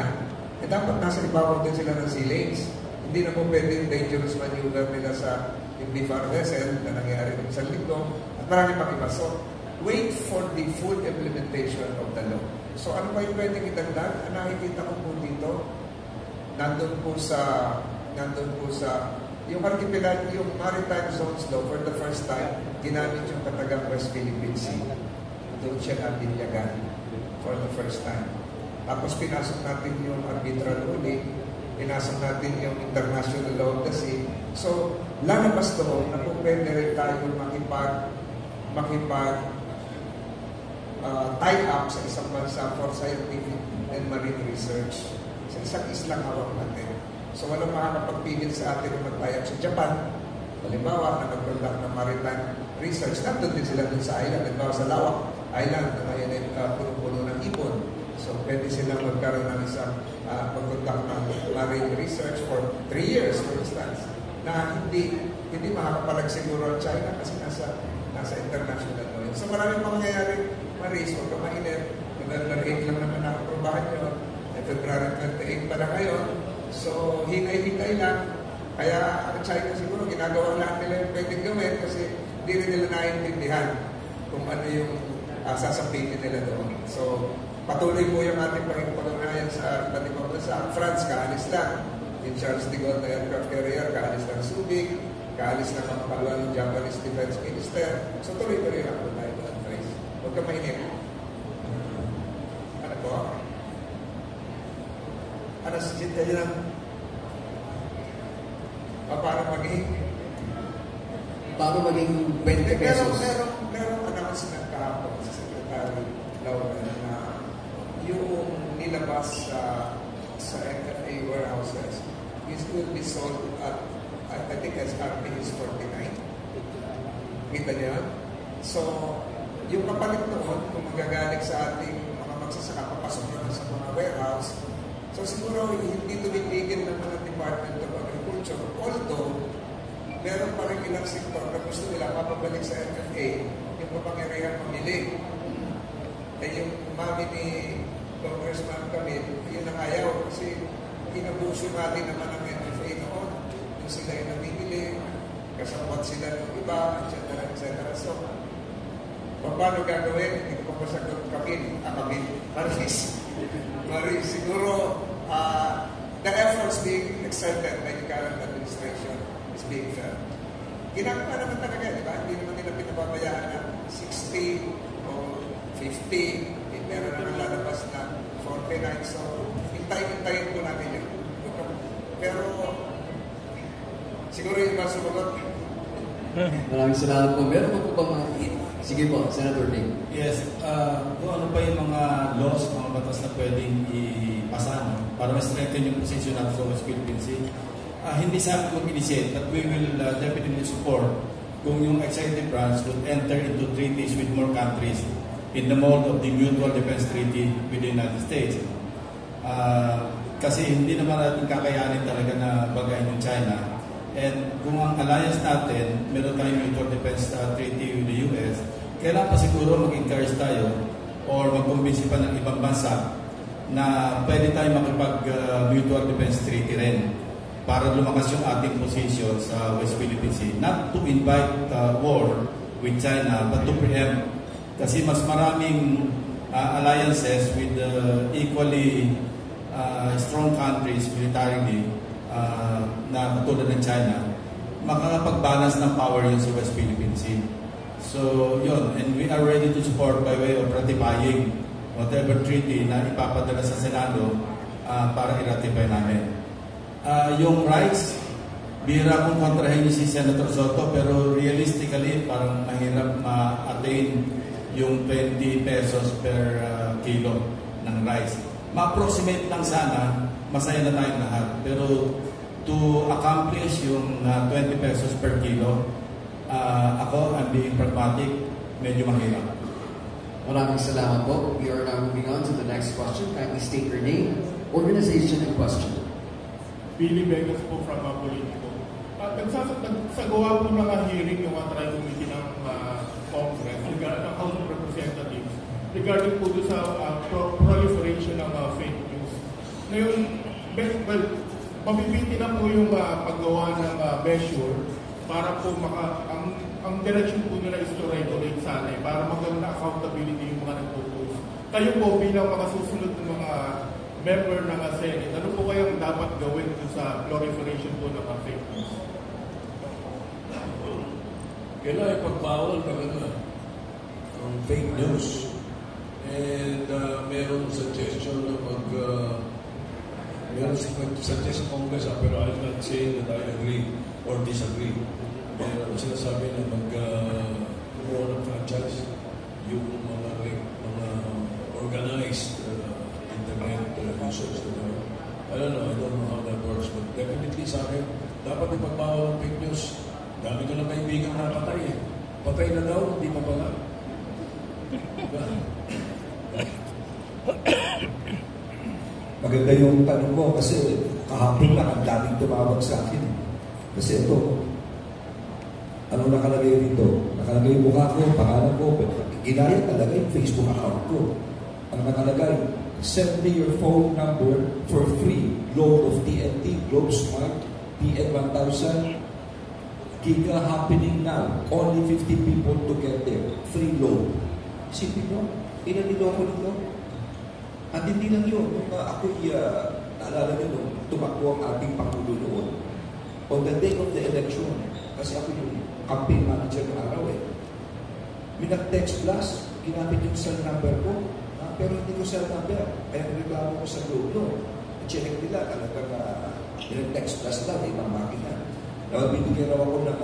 dapat nasa ibabaw din sila ng sea lanes. Hindi na po pwede yung dangerous maneuver nila sa yung BFAR vessel na nangyari ng isang linggo at marami pang iba. So, wait for the full implementation of the law. So, ano pa yung pwedeng itagdag? Ang nakikita ko po dito, nandun po sa yung archipelago, yung Maritime Zones Law, for the first time, ginamit yung katagang West Philippine Sea. Doon siya nabinyagan for the first time. Tapos pinasok natin yung arbitral ruling, pinasok natin yung international law of the sea. So, lalabas doon na kung pwede rin tayo tie up sa isang bansa for scientific and marine research. Sa isang islang hawak natin. So, walang makakapagpigil sa atin na mag-tie up sa Japan. Halimbawa, na mag-conduct ng maritime research. Nandun din sila dun sa island. Halimbawa, sa Lawak Island, na ngayon ay puno-puno ng ibon. So, pwede silang magkaroon ng isang mag-conduct ng marine research for 3 years, for instance, na hindi makakapalag siguro ang China kasi nasa international law. So, maraming mangyayari, Maris, huwag ka mainit. November 8 lang naman nakaprobahan yun. February 28 pa na ngayon. So, hingay-hingay lang. Kaya ang China siguro, ginagawa lahat nila yung pwedeng gawin kasi hindi rin nila naiintindihan kung ano yung sasapitin nila doon. So, patuloy po yung ating pag-ipag-ugnayan sa iba't ibang bansa. France, kaalis lang. Yung Charles de Gaulle na aircraft carrier, kaalis lang Subic, kaalis lang ang makalwa ng Japanese Defense Minister. So, tuloy-tuloy lang po tayo doon, Trace. Huwag ka mainip. Ano po? Ano si Jit? Paano maging Paano maging 20 pesos? Merong announcement kahapon sa Secretary Laura na yung nilabas sa NFA warehouses will be sold at, I think SRP is 49. Kita niya? So, yung kapalit noon, kung magagaling sa ating mga magsasaka, papasok na sa mga warehouse, so siguro hindi tumitigil naman ang Department of Agriculture. Although, meron pa rin ilang sektor na gusto nila mapabalik sa NFA yung kapangyarihan mamili. Yung mami ni Congressman Camille, yun ang ayaw kasi inabuso natin naman ang NFA noon. Yung sila yung namimili, kasapot sila ng iba, etc. So, paano gagawin? Hindi ko pa masagot Camille. Maris, siguro the efforts being exerted by the current administration is being felt. Ginagawa naman talaga, di ba? Hindi naman nila pinababayaan na 60 o 50, meron naman lalabas na 49. So, hintayin po natin yun. Pero, siguro yung iba sumagot. Maraming salamat po. Meron po ba mga... Sige po, Senator Ding. Yes, kung ano pa yung mga laws, mga batas na pwedeng ipasa para ma-strengthen yung position natin sa West Philippine Sea. Hindi sa amin mag-initiate, but we will definitely support kung yung executive branch would enter into treaties with more countries in the mold of the Mutual Defense Treaty with the United States. Kasi hindi naman natin kakayanin talaga na bagayin yung China. And kung ang alliance natin, meron tayong Mutual Defense Treaty with the US, kailangan pa siguro mag-encourage tayo or mag-convince pa ng ibang bansa na pwede tayo makipag-Mutual Defense Treaty rin para lumakas yung ating position sa West Philippine Sea. Not to invite war with China, but to preempt. Kasi mas maraming alliances with equally strong countries militarily na katulad ng China, makakapag-balance ng power yun sa West Philippine Sea. So, yun. And we are ready to support by way of ratifying whatever treaty na ipapadala sa Senado para i-ratify namin. Yung rights, bihira kong kontrahin si Senator Soto, pero realistically, parang mahirap ma-attain yung 20 pesos per kilo ng rice. Ma-approximate lang sana, masaya na tayong lahat. Pero to accomplish yung 20 pesos per kilo, ako, I'm being pragmatic, medyo mahirap. Maraming salamat po. We are now moving on to the next question. Kindly state your name, organization, and question. Billy Vegas po from Politico. Nagsagawa po ng hearing yung Tri Committee ng Congress, ng House of Representatives, regarding po sa proliferation ng fake news. Ngayon, well, mabibiti na po yung paggawa ng measure para po ang direction po nila is to regulate sana para magkaroon na accountability yung mga nagpo-post. Kayo po bilang mga susunod ng mga member ng Senate, ano po kayang dapat gawin sa proliferation po ng fake news? Kailangan ipagbawal talaga ang fake news. And meron suggestion na meron suggestion Congress, pero I'm not saying that I agree or disagree. Meron sinasabi na mag-promote ng franchise yung mga organized internet users. I don't know how that works, but definitely sa akin, dapat ipagbawal ang fake news. Dami ko na kaibigan na patay eh. Patay na daw, hindi pa pala. Diba? Maganda yung tanong mo kasi kahapon lang ang daming tumawag sa akin. Kasi ito, ano nakalagay dito? Nakalagay yung mukha ko, pangalan ko, ginaya talaga yung Facebook account ko. Ang nakalagay, send me your phone number for free. Load of TNT, Globe Smart, TN1000, Giga happening now. Only 50 people to get there. Free load. Isipin mo, ilan niloko nito? At hindi lang yun. Nung ako'y naalala nyo nung tumakbo ang ating Pangulo noon, on the day of the election, kasi ako yung campaign manager ng araw minag-text blast, ginamit yung cell number ko, pero hindi ko cell number. Kaya nagreklamo ko sa Globe. I-check nila, talagang minag-text blast lang, ibang makina. Bibigyan raw ako ng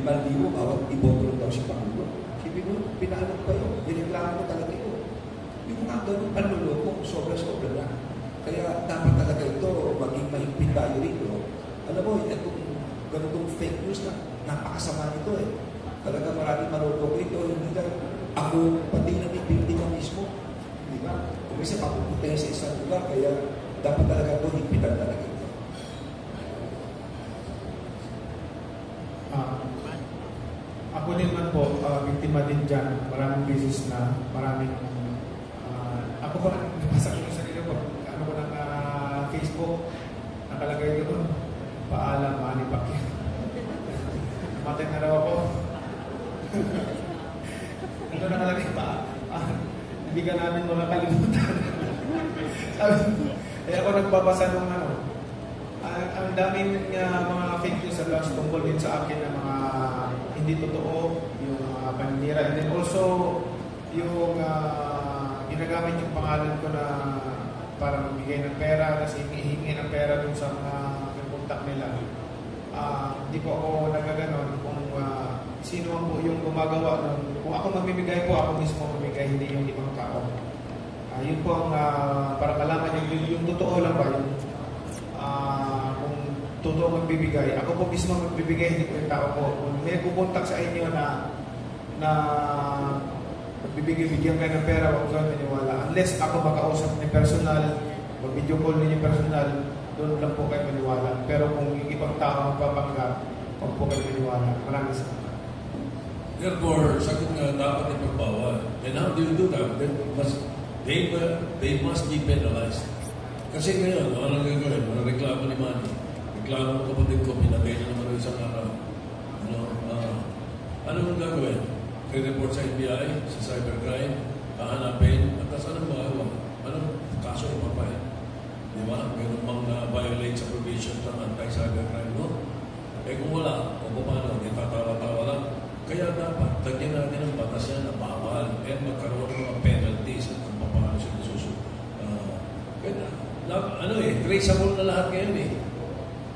5,000 bawat iboto lang daw si Pangulo. Sabi ko, pinaanak pa yun. Nireklamo ko talaga yun. Yung mga ganun panluloko, sobra-sobra na. Kaya dapat talaga ito maging mahigpit tayo rito. Alam mo, itong ganitong fake news na napakasama nito eh. Talaga maraming manluloko ito. Hindi lang ako, pati na may biktima mismo. Di ba? Kung isa papupuntahin sa isang lugar, kaya dapat talaga ito higpitan talaga ito. Ako din man po, biktima din dyan. Maraming beses na, maraming... ako pa nabasa ko yung sarili ko. Ano ko ng Facebook, nakalagay ko doon, paalam, Manny Pacquiao. Namatay na raw ako. Ito nakalagay pa. Hindi ka namin makakalimutan. Kaya ako nagbabasa ng ano. Ang daming mga fake news at loss tungkol din sa akin na mga hindi totoo, yung mga paninira. And then also, yung ginagamit yung pangalan ko na para magbigay ng pera, kasi hihingi ng pera dun sa mga contact nila. Hindi po ako nagaganon kung sino ang po yung gumagawa nun. Kung ako mamimigay po, ako mismo mamimigay, hindi yung ibang tao. Yun po ang para malaman yung totoo lang ba, yung kung totoo magbibigay. Ako po mismo magbibigay, hindi ko yung tao po. Kung may pupuntak sa inyo na magbibigay-bigyan kayo ng pera, huwag kayo maniwala. Unless ako makausap ni personal, mag-video call ninyo personal, doon lang po kayo maniwala. Pero kung yung ibang tao magpapanggap, huwag po kayo maniwala. Maraming salamat. Therefore, sagot nga dapat ipagbawal. And how do you do that? They must be penalized. Kasi ngayon, ano gagawin? Ano reklamo ni Manny? Reklamo ng kapatid ko, pinatay na naman ng isang araw. Ano ang gagawin? I-report sa NBI, sa cybercrime, hahanapin, at tapos anong magawa? Anong kaso ipapay? Di ba? Mayroon mang violate sa provisions ng anti-cybercrime, no? Eh kung wala, o paano? Di tatawa-tawa lang. Kaya dapat, lagyan natin ang batas yan na bawal at magkaroon ng mga penalties at kung paano siya nasusunod. Traceable na lahat ngayon eh.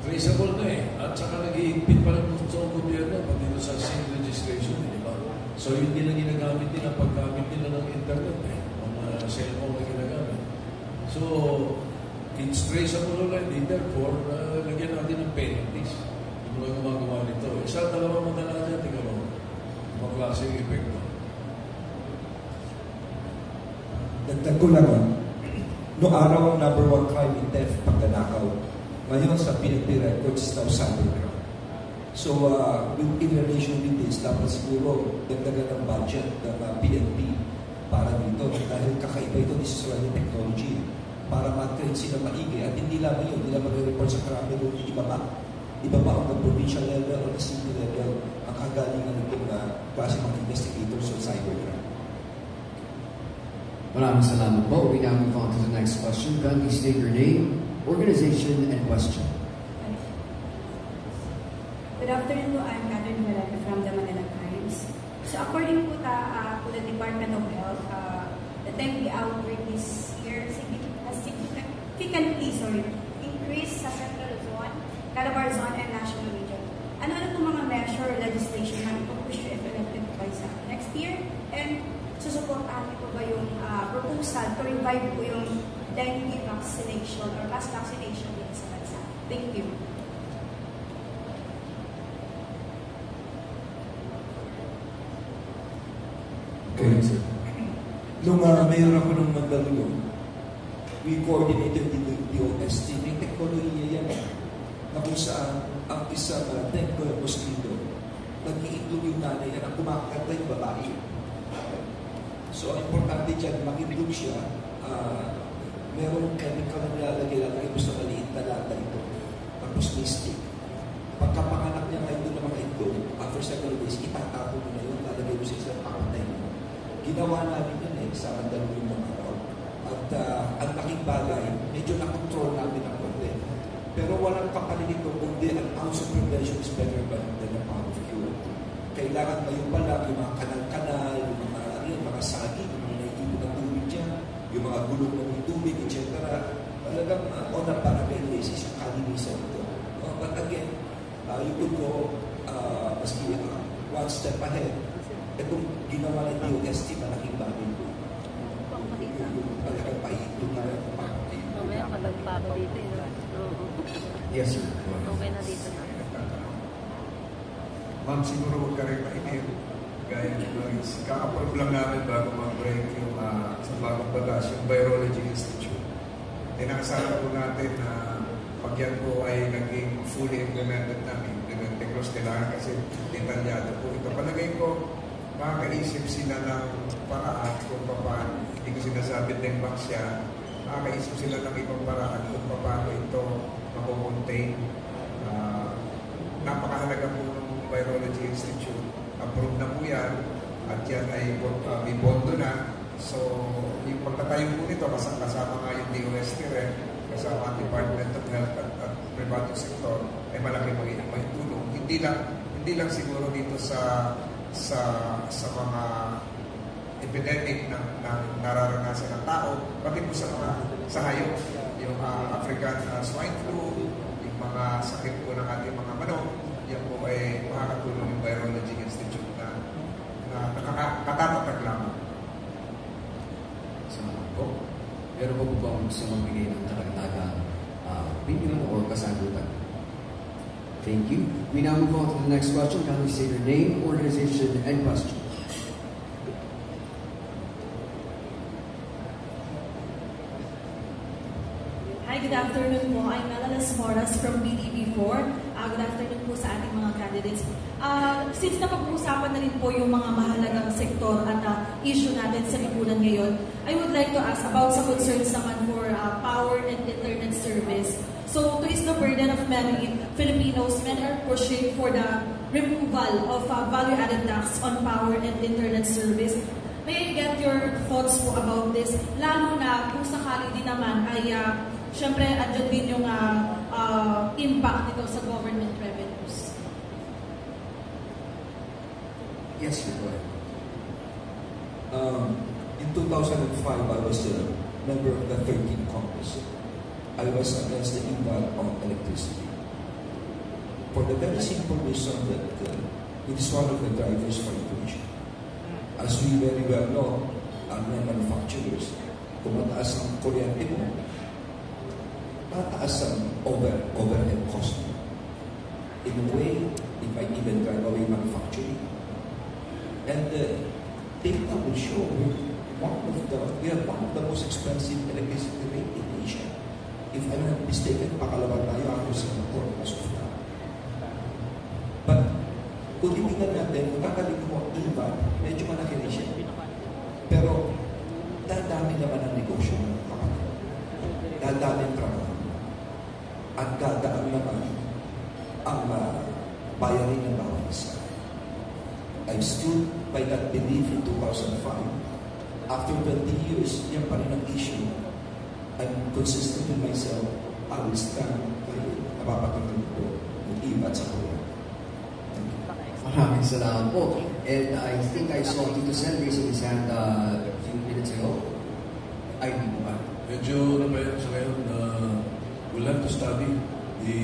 Traceable na eh. At saka nag-iigpit pa ng gusto ng gobyerno pati sa SIM registration, di ba? So yun din ang ginagamit nila paggamit nila ng internet eh. Ang cellphone na ginagamit. So, it's traceable already. Therefore, lagyan natin ng penalties. Yung mga gumagawa nito. Isa, dalawang madala dyan, tingnan mo. Mga klaseng epekto. Dagdag ko lang noong araw ang number 1 crime in theft, pagnanakaw. Ngayon sa PNP records is now cybercrime. So, in relation with this, dapat siguro dagdagan ng budget ng PNP para dito. Dahil kakaiba ito, this is running technology para ma-train sila maigi. At hindi lang yun, hindi lang mag-report sa krami doon, iba pa ang provincial level o the city level ang kagalingan ng klase mga investigators on cybercrime. Maraming salamat po. We now move on to the next question. Kindly state your name, organization, and question. Good afternoon po. I'm Catherine Malaka from the Manila Times. So according to the Department of Health, the dengue outbreak this year has significantly increased sa Central Zone, Calabar Zone, and National Region. Ano po mga measure or legislation na ipupush if elected by sa next year? And susuportahan niyo po ba yung proposal to revive po yung dengue vaccination or mass vaccination dito sa bansa? Thank you. Okay, sir. Nung mayor ako ng Mandaluyong, we coordinated with the DOST. May teknolohiya yan na kung saan ang isang dengue mosquito, nag-iitlog yung nanay at ang kumakanta yung babae. So, ang importante dyan, makindog siya, merong chemical na nilalagay mo sa maliit na lata ito. Tapos may stick. Pagkapanganak niya ngayon doon ng mga itlog, after several days, itatapon mo na yun, lalagay mo sa isang pakatay mo. Ginawa namin yun sa Mandaluyong ng araw. At ang laking bagay, medyo na-control namin ang konti. Pero walang kapalit ito, kundi an ounce of prevention is better than a pound of cure. Kailangan ngayon pa lang yung mga kanal-kanal, yung mga saging, yung mga naitipon ng tubig dyan, yung mga gulong ng tubig, etc. Talagang on a parallel basis, yung kalinisan ito. But again, you could go maski one step ahead. Kung ginawa ng DOST, malaking bagay po. Yung talagang pahinto na mamaya malagpa ako dito. Yes, sir. Okay na dito na. Ma'am, siguro huwag ka rin mainip. Gaya ng Maris. Kaka-approve lang namin bago mag-break yung sa bagong batas, yung Virology Institute. Tinakasama po natin na pag yan po ay naging fully implemented namin, implemented cross, kailangan kasi detalyado po. Ito palagay ko, makakaisip sila ng paraan kung paano, hindi ko sinasabi din bang siya, makakaisip sila ng ibang paraan kung paano ito makukontain. Napakahalaga po ng Virology Institute. Approved na po yan at yan ay may bondo na. So, yung pagtatayo po nito, kasama nga yung DOST rin, kasama ang Department of Health at private sector, ay malaki may tulong. Hindi lang siguro dito sa mga epidemic na nararanasan ng tao, pati po sa hayop, yung African swine flu, yung mga sakit po ng ating mga manok, yan po ay makakatulong yung Virology Institute na nakakatatag lamang. Salamat po. Pero po ba ang gusto magbigay ng karagdagang opinion or kasagutan? Thank you. We now move on to the next question. Can we say your name, organization, and question? Hi, good afternoon po. I'm Melalas Moras from BDB4. Good afternoon po sa ating mga candidates. Since napag-uusapan na rin po yung mga mahalagang sektor at issue natin sa lipunan ngayon, I would like to ask about sa concerns naman for power and internet service. So, to ease the burden of many Filipinos, many are pushing for the removal of value-added tax on power and internet service. May I get your thoughts po about this? Lalo na kung sakali din naman ay siyempre, andyan din yung impact nito sa government revenues. Yes, you go ahead. In 2005, I was a member of the 13th Congress. I was against the impact on electricity. For the very simple reason that it is one of the drivers for inflation. As we very well know, ang manufacturers, kung mataas ang kuryente mo, mataas ang overhead cost. In a way, it might even drive away manufacturing. And data will show we are one of the most expensive electricity rate in Asia. If I'm not mistaken, pakalaban tayo after Singapore as of now. But kung titignan natin, kung kakaling mo iba, medyo malaki rin siya. Pero dadami naman ang negosyo ng kapatid. Dadami ang trabaho. At dadaan naman ang bayarin ng bawat isa. I stood by that belief in 2005. After 20 years, yan pa rin ang issue. I'm consistent with myself. I will stand by it. Napapatuloy ko yung iba at sa kuya. Maraming salamat po. And I think I saw Tito Sen raising his hand a few minutes ago. Ay, hindi mo ba? Medyo napayan sa ngayon na we'll have to study the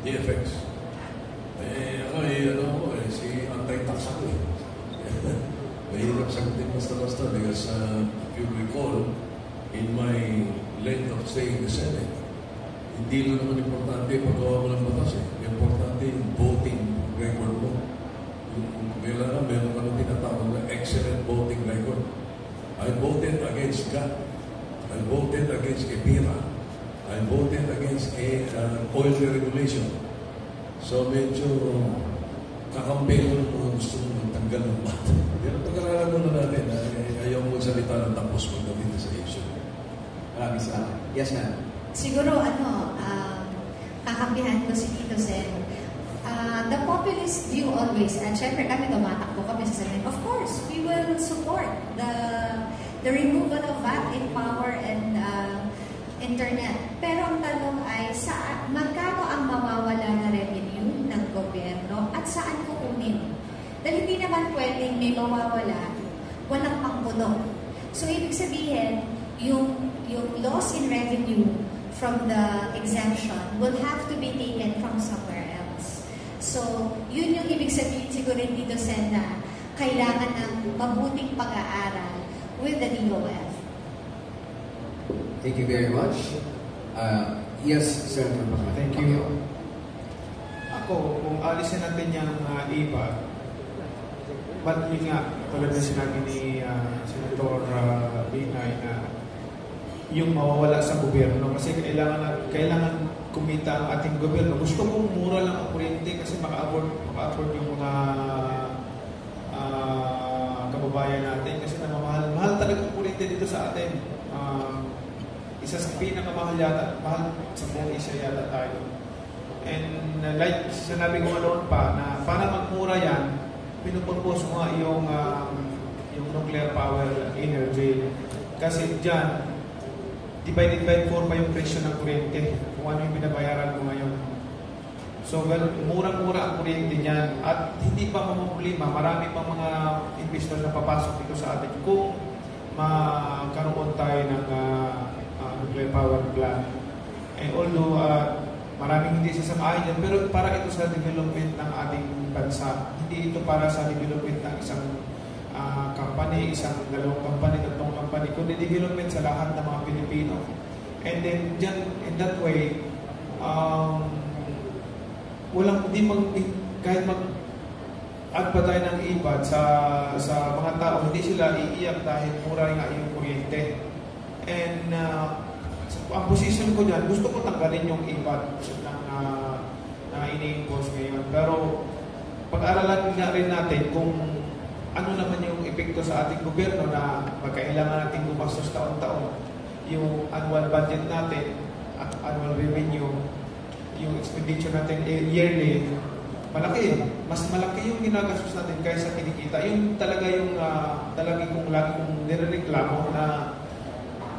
effects. Si anti-tax ako eh. Mahirap sagutin basta-basta because if you recall, in my length of stay in the Senate, hindi lang naman importante paggawa mo ng batas eh. Importante yung voting record mo. Kailangan meron ka ng tinatawag na excellent voting record. I voted against GATT. I voted against EPIRA. I voted against oil regulation. So medyo kakampelo ng mga gusto mong magtanggal ng bata. Pero pag-aralan muna natin, ayaw mo salita ng tapos magdating sa issue. Maraming salamat. Yes, ma'am. Siguro, kakampihan ko si Tito Sen. The populist view always, and syempre kami tumatakbo kami sa sabihin, of course, we will support the removal of VAT in power and internet. Pero ang tanong ay, magkano ang mawawala na revenue ng gobyerno at saan kukunin? Dahil hindi naman pwedeng may mawawala, walang pangkulong. So, ibig sabihin, yung loss in revenue from the exemption will have to be taken from somewhere else. So, yun yung ibig sabihin siguro dito, Sen, na kailangan ng mabuting pag-aaral with the DOF. Thank you very much. Yes, Senator Baka. Thank you. Ako, kung alisin natin yung iba, ba't yun nga, tulad na sinabi ni Senator Binay na yung mawawala sa gobyerno kasi kailangan kumita ang ating gobyerno. Gusto kong mura lang ang kuryente kasi maka-afford yung mga kababayan natin kasi mahal talaga ang kuryente dito sa atin. Isa sa pinakamahal yata, mahal sa buong Asia yata tayo. And like sinabi ko noon pa na para magmura yan, pinupurpose mo nga yung nuclear power energy. Kasi dyan, divided by 4 pa yung presyo ng kuryente kung ano yung binabayaran mo ngayon. So, murang-mura ang kuryente niyan at hindi pa problema. Marami pa mga investor na papasok dito sa atin kung magkaroon tayo ng nuclear power plant. And although maraming hindi sasamahin dyan, pero para ito sa development ng ating bansa. Hindi ito para sa development ng isang company, isang dalawang company, tatlong company, kundi development sa lahat ng mga Pilipino. And then, dyan, in that way, kahit mag-add pa tayo ng ibad sa mga tao, hindi sila iiyak dahil mura nga yung kuryente. And ang position ko dyan, gusto ko tanggalin yung ibad na ini-impose ngayon. Pero pag-aralan nga rin natin kung ano naman yung epekto sa ating gobyerno na magkailangan natin gumastos taon-taon. Yung annual budget natin, annual revenue, yung expenditure natin yearly, malaki. Mas malaki yung ginagastos natin kaysa kinikita. Yung talaga yung lagi kong nirereklamo na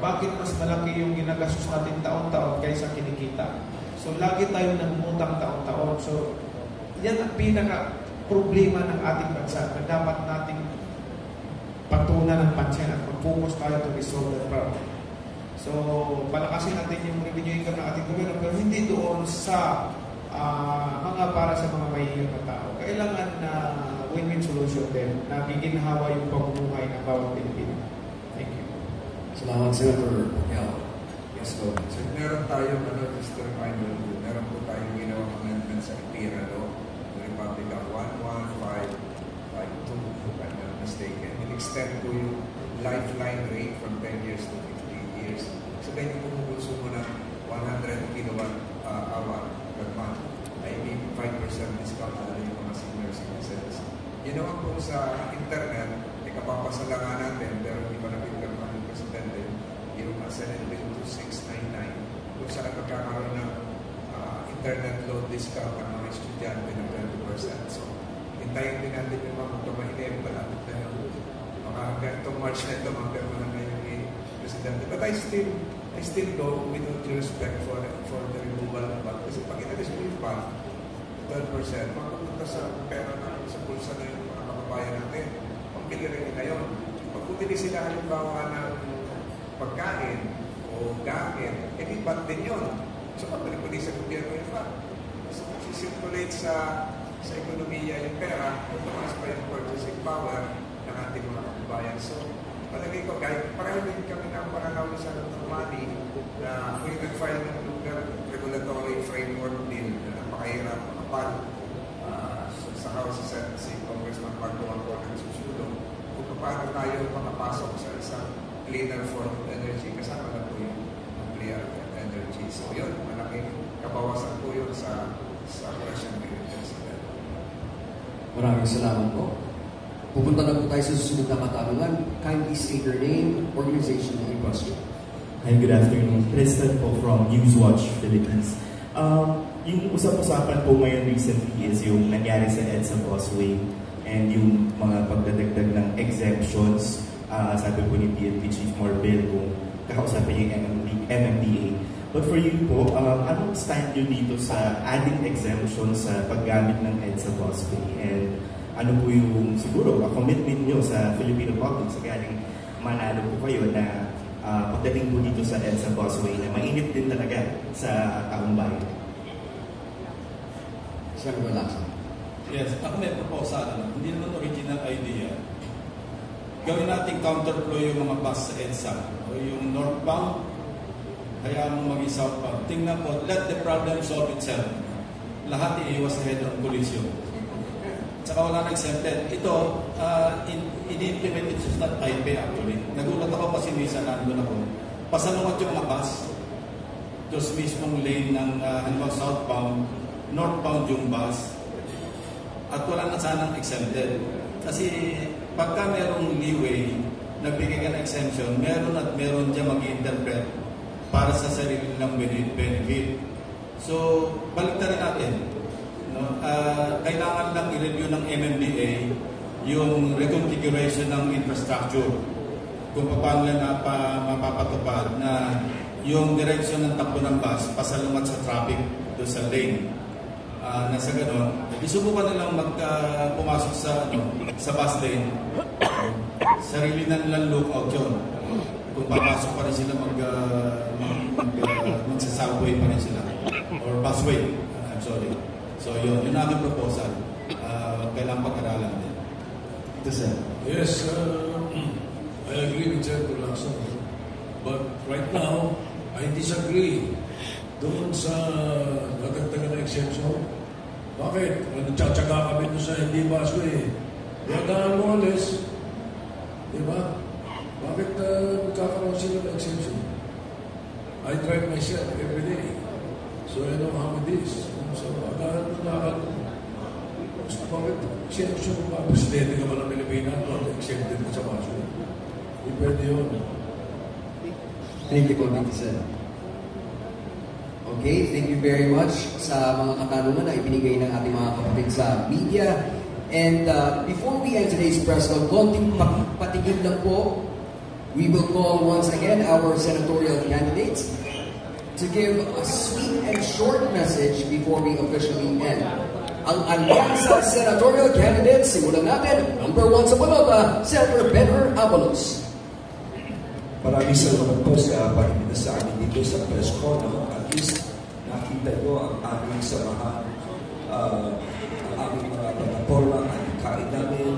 bakit mas malaki yung ginagastos natin taon-taon kaysa kinikita. So, lagi tayo nangungutang taon-taon. So, yan ang pinaka-problema ng ating bansa na dapat nating patunan ng pansin at mag-focus tayo to resolve the problem. So, palakasin natin yung revenue income ng ating gobyerno pero hindi doon sa mga para sa mga mahihirap na tao. Kailangan na win-win solution din na giginhawa yung pamumuhay ng bawat Pilipino. Thank you. Salamat, Senator Pacquiao. Yes, go. So, meron tayong, just to remind you, meron po tayong ginawang amendment sa IPIRA law, Republic Act 11552, if I'm not mistaken. In-extend po yung lifeline rate from 10 years to 15 years. So, kaya yung kumukonsumo ng 100 kilowatt hour per month, I mean 5% discount na yung mga senior citizens. Ginawa po sa internet, kapapasala nga natin, pero hindi pa nag-interview ng Presidente, yung Senate Bill 2699, kung saan magkakaroon ng internet load discount ng mga estudyante ng 20%. So, hintayin din natin yung mga tumahilim, malapit na yung mga hanggang itong March na ito, magpirmahan na yung Presidente. But I still go with due respect for the removal of that. Kasi pag inalis mo yung ban, 12%, mapupunta sa pera na sa bulsa na yung mga kababayan natin. Pili rin ngayon. Pag pumili sila halimbawa ng pagkain o gamit, di ba't din yun? So, pagpili sa gobyerno yung ba't? So, sisirculate sa ekonomiya yung pera, tumaas pa yung purchasing power ng ating mga kababayan. So, palagay ko, kahit pareho din kami ng pananaw sa money na kung nag-file ng regulatory framework bill na napakahirap, makapal, sa House of Senate, si Congressman Pagduan po ang susunod kung paano tayo makapasok sa isang cleaner form of energy kasama na po yung nuclear energy. So yun, malaking kabawasan po yun sa Russian President. Maraming salamat po. Pupunta na po tayo sa susunod na katanungan. Kindly state your name, organization, and question. Hi, good afternoon. President po from Newswatch Philippines. Yung usap-usapan po ngayon recently is yung nangyari sa EDSA Causeway and yung mga pagdadagdag ng exemptions. Sabi po ni PNP Chief Morbel kung kakausapin yung MMDA. But for you po, anong stand nyo dito sa adding exemptions sa paggamit ng EDSA Causeway? And ano po yung siguro commitment nyo sa Filipino public sa galing manalo po kayo na pagdating po dito sa EDSA Causeway na mainit din talaga sa taong bayan? Senator Lacson. Yes, ako may proposal. Hindi naman original idea. Gawin natin counterflow yung mga bus sa EDSA o yung northbound, hayaan mo maging southbound. Tingnan po, let the problem solve itself. Lahat iiwas sa head-on collision. Tsaka wala na exempted. Ito, in-implement ito sa Taipei actually. Nagulat ako kasi minsan nandun ako. Pasalungat yung mga bus. Dos mismong lane ng southbound, northbound yung bus. At wala na sanang exempted. Kasi pagka merong leeway, nagbigay ka ng exemption, meron at meron dyan mag-interpret para sa sarili ng benefit. So, balik na rin natin. No? Kailangan lang i-review ng MMDA yung reconfiguration ng infrastructure. Kung paano lang mapapatupad na yung direksyon ng takbo ng bus pasalungat sa traffic doon sa lane. Nasa ganon, isubukan nilang pumasok sa bus lane. Sarili na nilang lookout yun. Kung papasok pa rin sila magsasubway pa rin sila. Or busway, I'm sorry. So yun ang aming proposal. Kailangan pag-aralan din. Ito sir. Yes, I agree with Senator Lacson. But right now, I disagree doon sa nadagdagan na exemption. Bakit? Nagtsatsaga kami doon sa hindi busway. Dadaan mo alis. Diba? Bakit magkakaroon sila ng exemption? I drive myself every day. So I know how it is. So, agahan mo na ako. Bakit exemption pa? Presidente ka ba ng Pilipinas? Bakit exempted ka sa busway? Hindi pwede yun. Thank you po, sir. Okay, thank you very much sa mga katanungan na ibinigay ng ating mga kapatid sa media. And before we end today's press con, konting patigil lang po, we will call once again our senatorial candidates to give a sweet and short message before we officially end. Ang Alyansa Senatorial Candidates, simulan natin. Number 1 sa balota, Senator Benher Abalos. Maraming salamat po sa pag-ibig sa amin dito sa press con. At least nakita nyo ang aming samahan, ang aming mga plataforma, ang kain namin,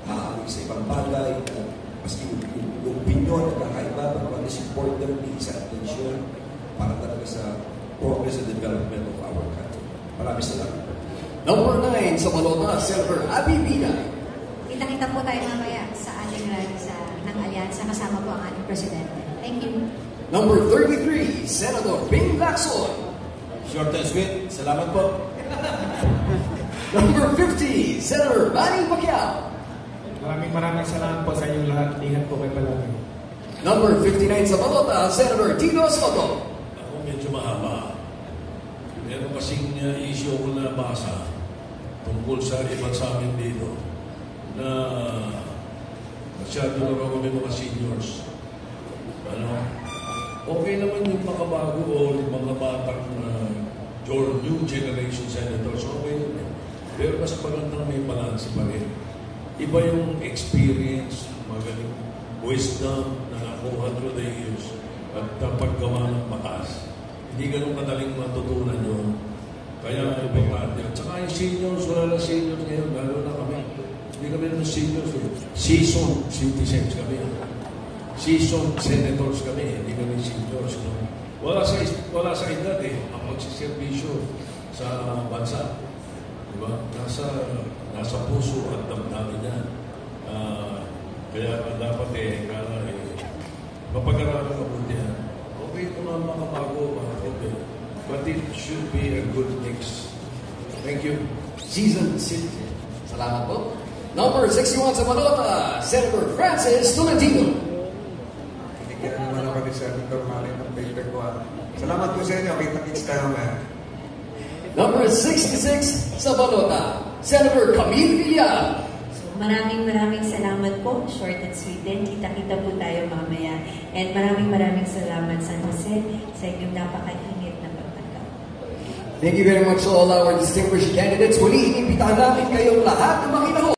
maaaring sa ibang bagay, maski yung opinion na kakaiba, but what is important is attention para talaga sa progress and development of our country. Maraming salamat. Number 9 sa balota, Senator Abby Binay. Kita-kita po tayo mamaya sa ating rally ng Alyansa, kasama po ang ating presidente. Thank you. Number 33, Senator Bing Lacson. Short and sweet, salamat po. Number 50, Senator Manny Pacquiao. Maraming salamat po sa inyong lahat. Ingat po kayo palagi. Number 59 sa balota, Senator Tito Soto. Ako medyo mahaba. Meron kasing issue ko na nabasa tungkol sa ibang sa amin dito na masyado na raw kami mga seniors. Okay naman yung mga bago o yung mga batang new generation senators. Okay yun eh. Pero mas magandang may balance pa rin. Iba yung experience, magaling wisdom na nakuha through the years at paggawa ng batas. Hindi ganun kadaling matutunan yun. Kaya importante. At saka yung seniors, wala na seniors ngayon, lalo na kami. Hindi kami naman seniors eh. Seasoned citizens kami. Seasoned senators kami, hindi kami seniors. No? Wala sa edad eh, ang pagsiservisyo sa bansa. Diba? Nasa puso at damdamin niya. Kaya dapat mapag-aralan mabuti yan. Okay ito mga makabago, but it should be a good mix. Thank you. Seasoned citizen. Salamat po. Number 61 sa balota, Senator Francis Tolentino. Binigyan naman ako ni Senator Manny ng paper ko. Salamat po sa inyo. Kita-kits tayo ngayon. Number 66 sa balota, Senator Camille Villar. Maraming salamat po. Short and sweet din. Kita-kita po tayo mamaya. And maraming salamat San Jose sa inyong napakainit na pagtanggap. Thank you very much to all our distinguished candidates. Muli, inimbitahan namin kayong lahat na makinahon